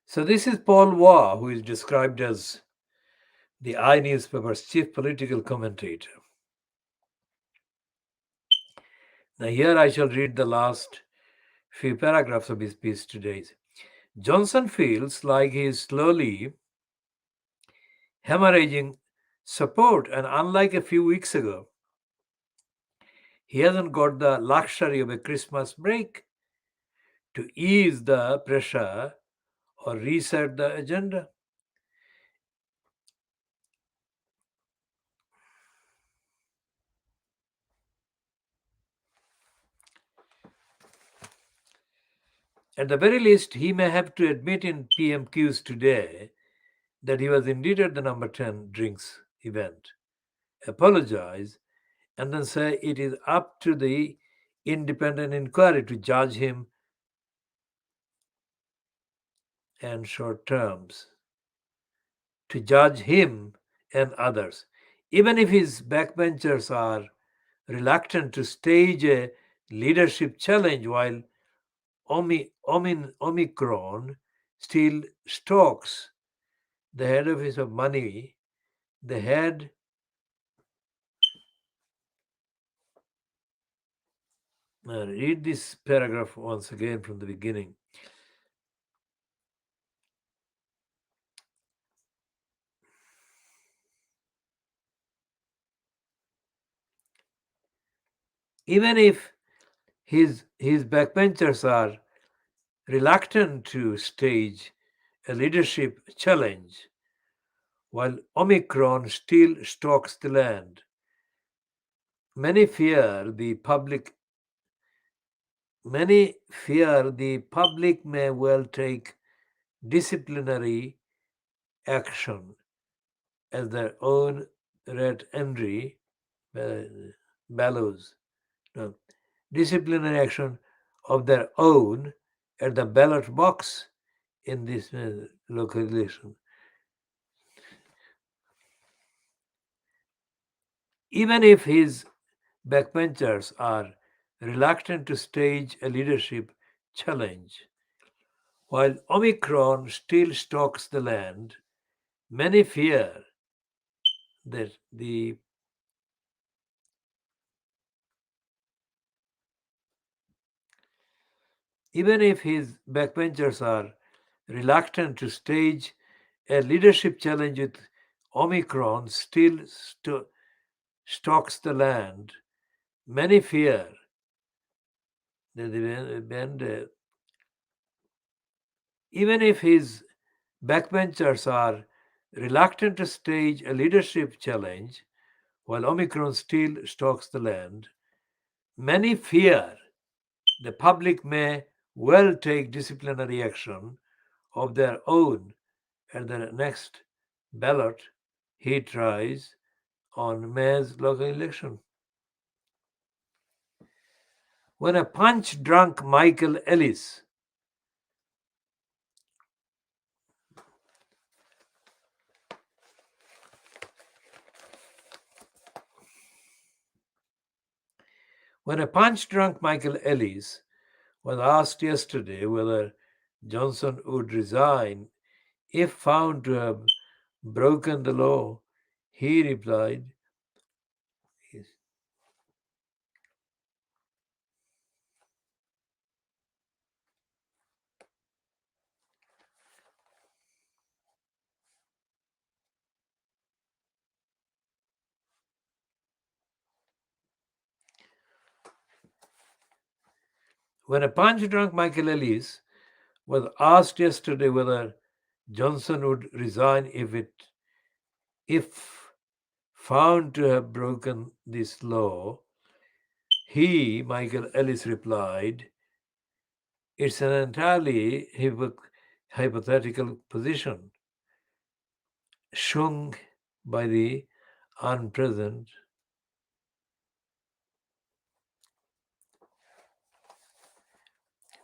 So, this is Paul Waugh, who is described as the I newspaper's chief political commentator. Now, here I shall read the last few paragraphs of his piece today. Johnson feels like he is slowly hemorrhaging support, and unlike a few weeks ago, he hasn't got the luxury of a Christmas break to ease the pressure or reset the agenda. At the very least, he may have to admit in PMQs today that he was indeed at the number 10 drinks event, apologize, and then say it is up to the independent inquiry to judge him and short terms, to judge him and others. Even if his backbenchers are reluctant to stage a leadership challenge while Omicron still stalks the head office of money, the head read this paragraph once again from the beginning. Even if his backbenchers are reluctant to stage a leadership challenge, while Omicron still stalks the land, many fear the public may well take disciplinary action as their own Red Henry bellows. No, disciplinary action of their own at the ballot box in this local election. Even if his backbenchers are reluctant to stage a leadership challenge, while Omicron still stalks the land, many fear that even if his backbenchers are reluctant to stage a leadership challenge with Omicron still stalks the land, many fear that even if his backbenchers are reluctant to stage a leadership challenge while Omicron still stalks the land, many fear the public may well take disciplinary action of their own at the next ballot he tries on May's local election. When a punch-drunk Michael Ellis was asked yesterday whether Johnson would resign if found to have broken the law, he replied, when a punch-drunk Michael Ellis was asked yesterday whether Johnson would resign if found to have broken this law, Michael Ellis, replied, "It's an entirely hypothetical position, shung by the unpresent."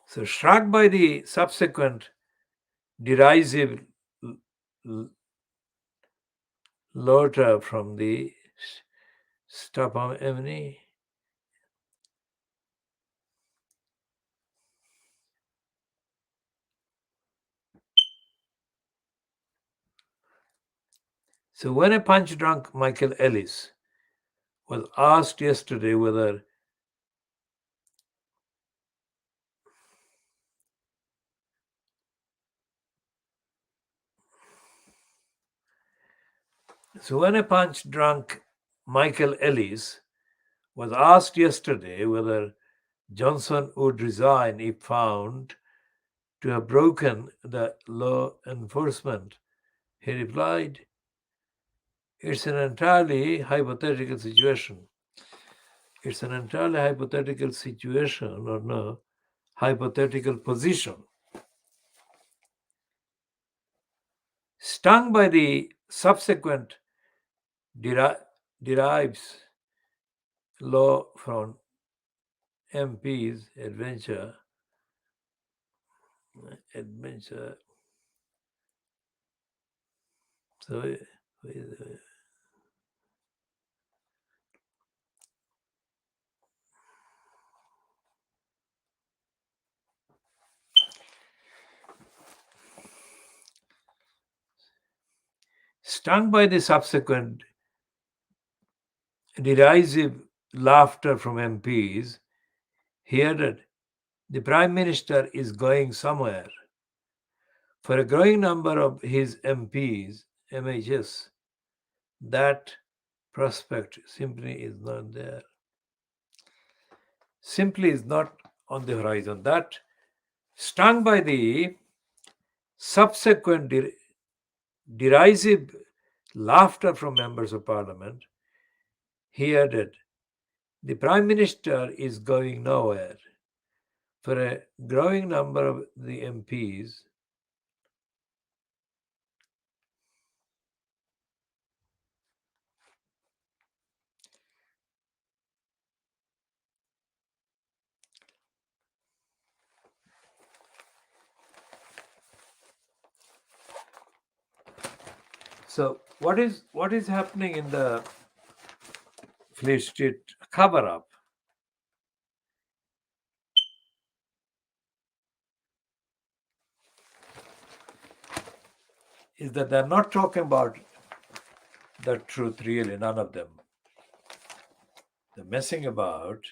So, struck by the subsequent derisive laughter from the Stockholm Emily, so when a punch-drunk Michael Ellis was asked yesterday whether Johnson would resign if found to have broken the law enforcement, he replied, "It's an entirely hypothetical situation." It's an entirely hypothetical situation, or no, hypothetical position. Stung by the subsequent derives law from MP's adventure. So, stung by the subsequent derisive laughter from MPs, he added, the Prime Minister is going somewhere. For a growing number of his MPs, MHs, that prospect simply is not there. Simply is not on the horizon. That, stung by the subsequent derisive laughter from members of parliament, he added, the Prime Minister is going nowhere. For a growing number of the MPs, so what is happening in the Fleet Street cover-up? Is that they're not talking about the truth, really, none of them. They're messing about.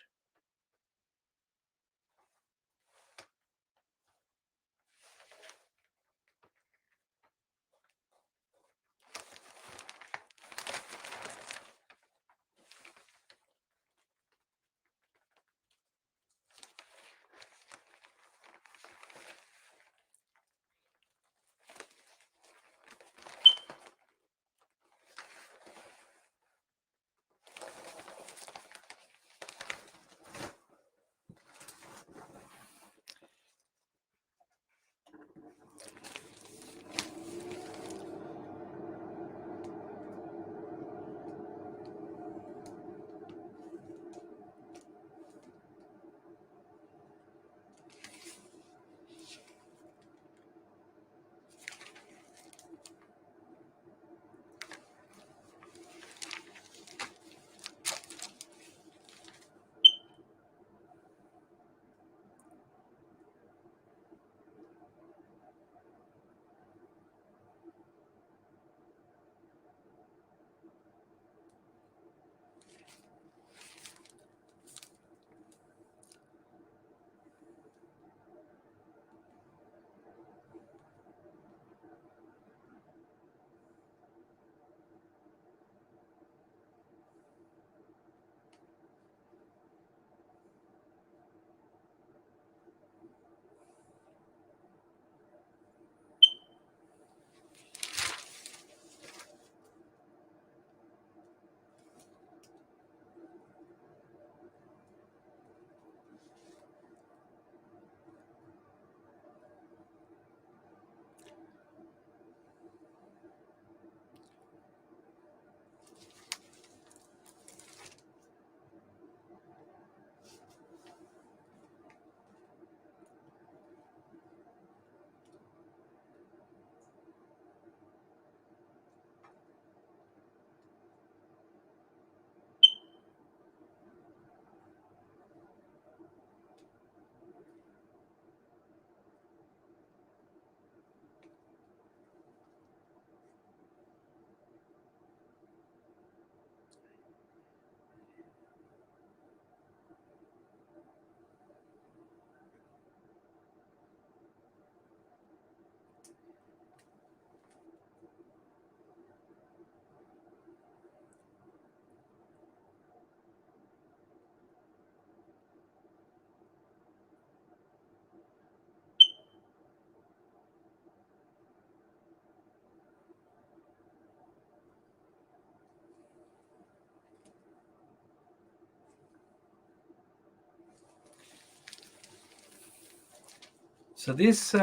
So this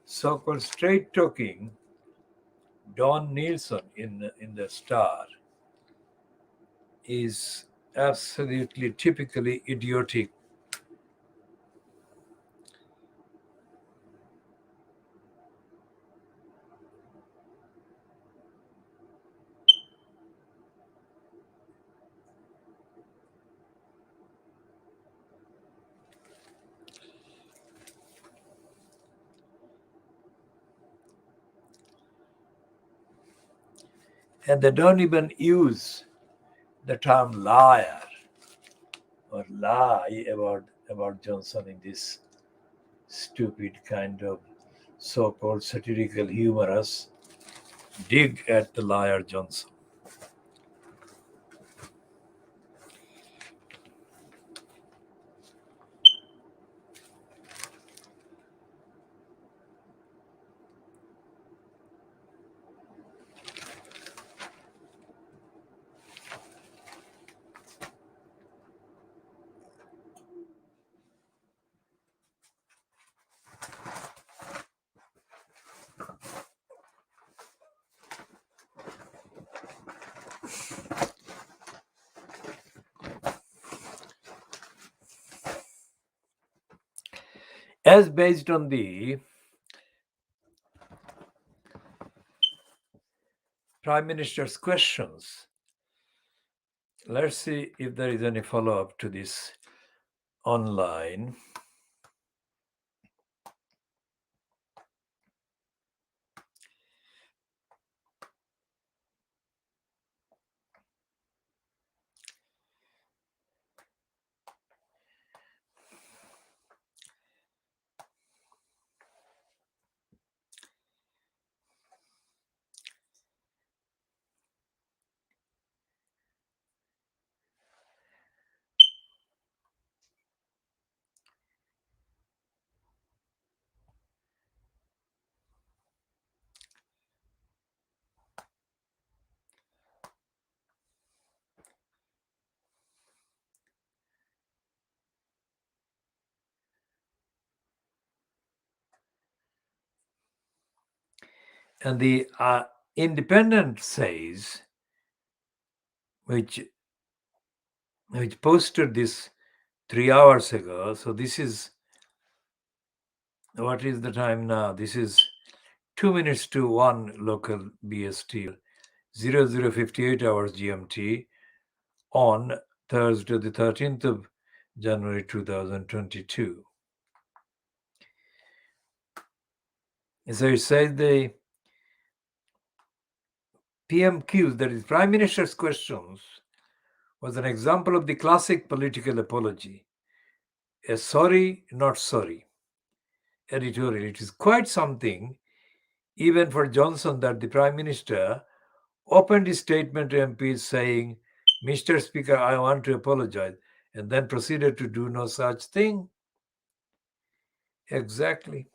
so-called straight-talking Don Nielsen in the Star is absolutely typically idiotic. And they don't even use the term liar or lie about Johnson in this stupid kind of so-called satirical humorous dig at the liar Johnson. As based on the Prime Minister's questions, let's see if there is any follow-up to this online. And the Independent says, which posted this 3 hours ago. So this is, what is the time now? This is 2 minutes to 1 local BST, 0058 hours GMT on Thursday, the 13th of January 2022. So it says the PMQs, that is Prime Minister's questions, was an example of the classic political apology. A sorry, not sorry editorial. It is quite something, even for Johnson, that the Prime Minister opened his statement to MPs saying, Mr. Speaker, I want to apologize, and then proceeded to do no such thing. Exactly.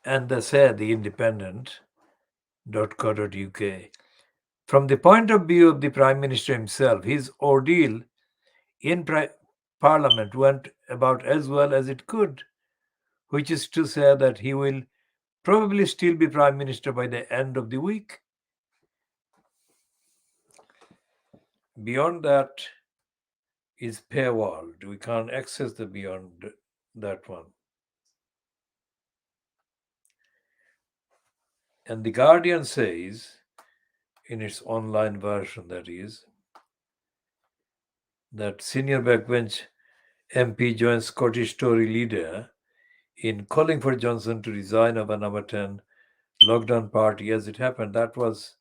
And they say the independent.co.uk. From the point of view of the Prime Minister himself, his ordeal in Parliament went about as well as it could, which is to say that he will probably still be Prime Minister by the end of the week. Beyond that is paywalled. We can't access the beyond that one. And the Guardian says, in its online version, that is, that senior backbench MP joins Scottish Tory leader in calling for Johnson to resign of a number 10 lockdown party. As it happened, that was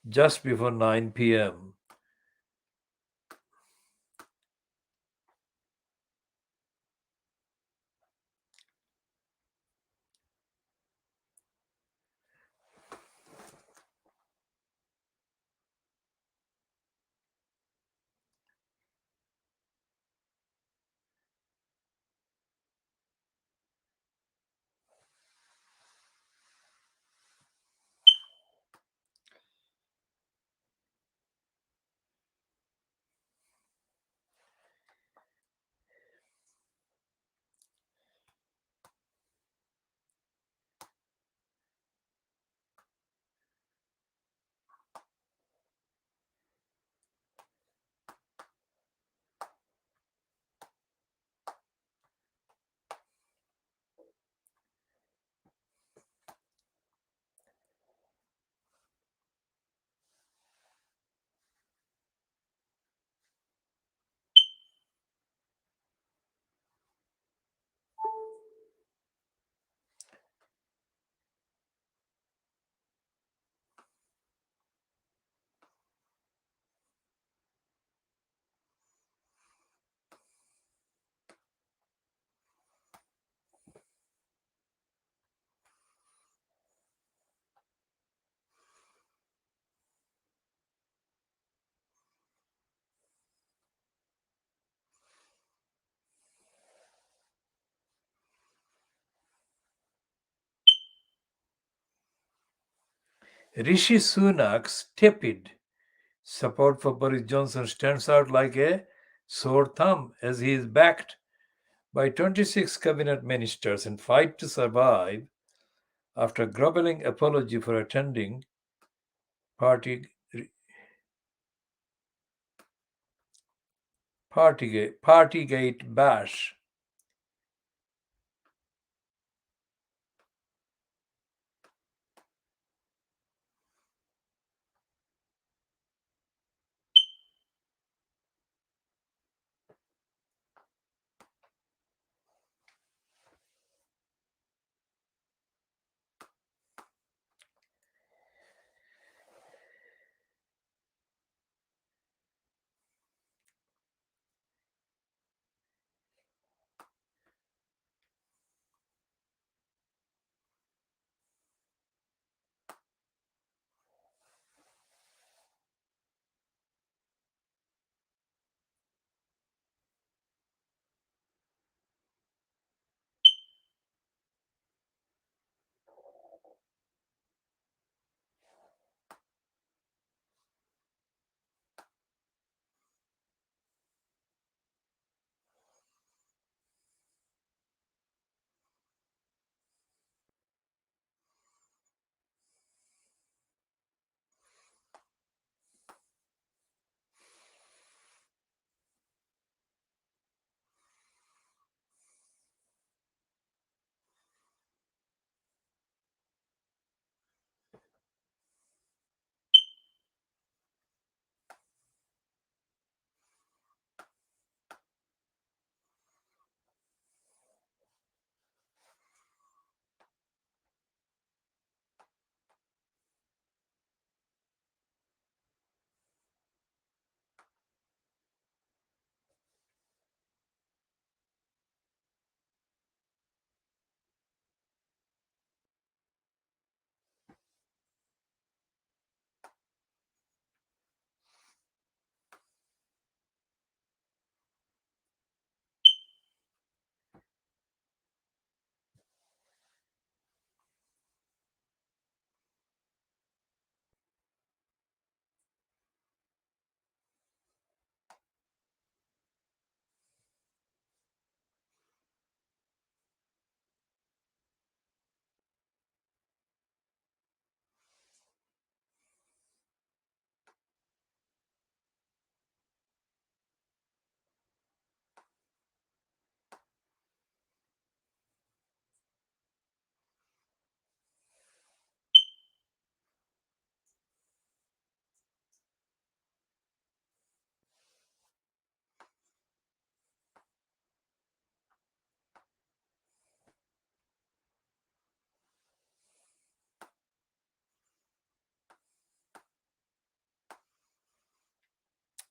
just before 9 p.m. Rishi Sunak's tepid support for Boris Johnson stands out like a sore thumb as he is backed by 26 cabinet ministers and fight to survive after groveling apology for attending party Partygate bash.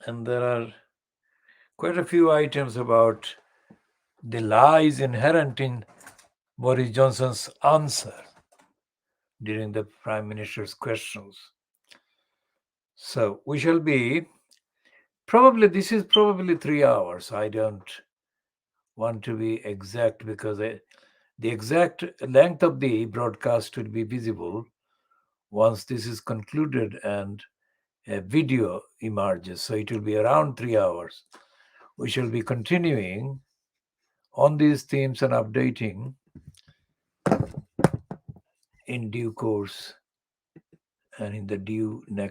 And there are quite a few items about the lies inherent in Boris Johnson's answer during the Prime Minister's questions. So we shall be this is probably 3 hours. I don't want to be exact because the exact length of the broadcast will be visible once this is concluded and a video emerges. So it will be around 3 hours. We shall be continuing on these themes and updating in due course and in the due next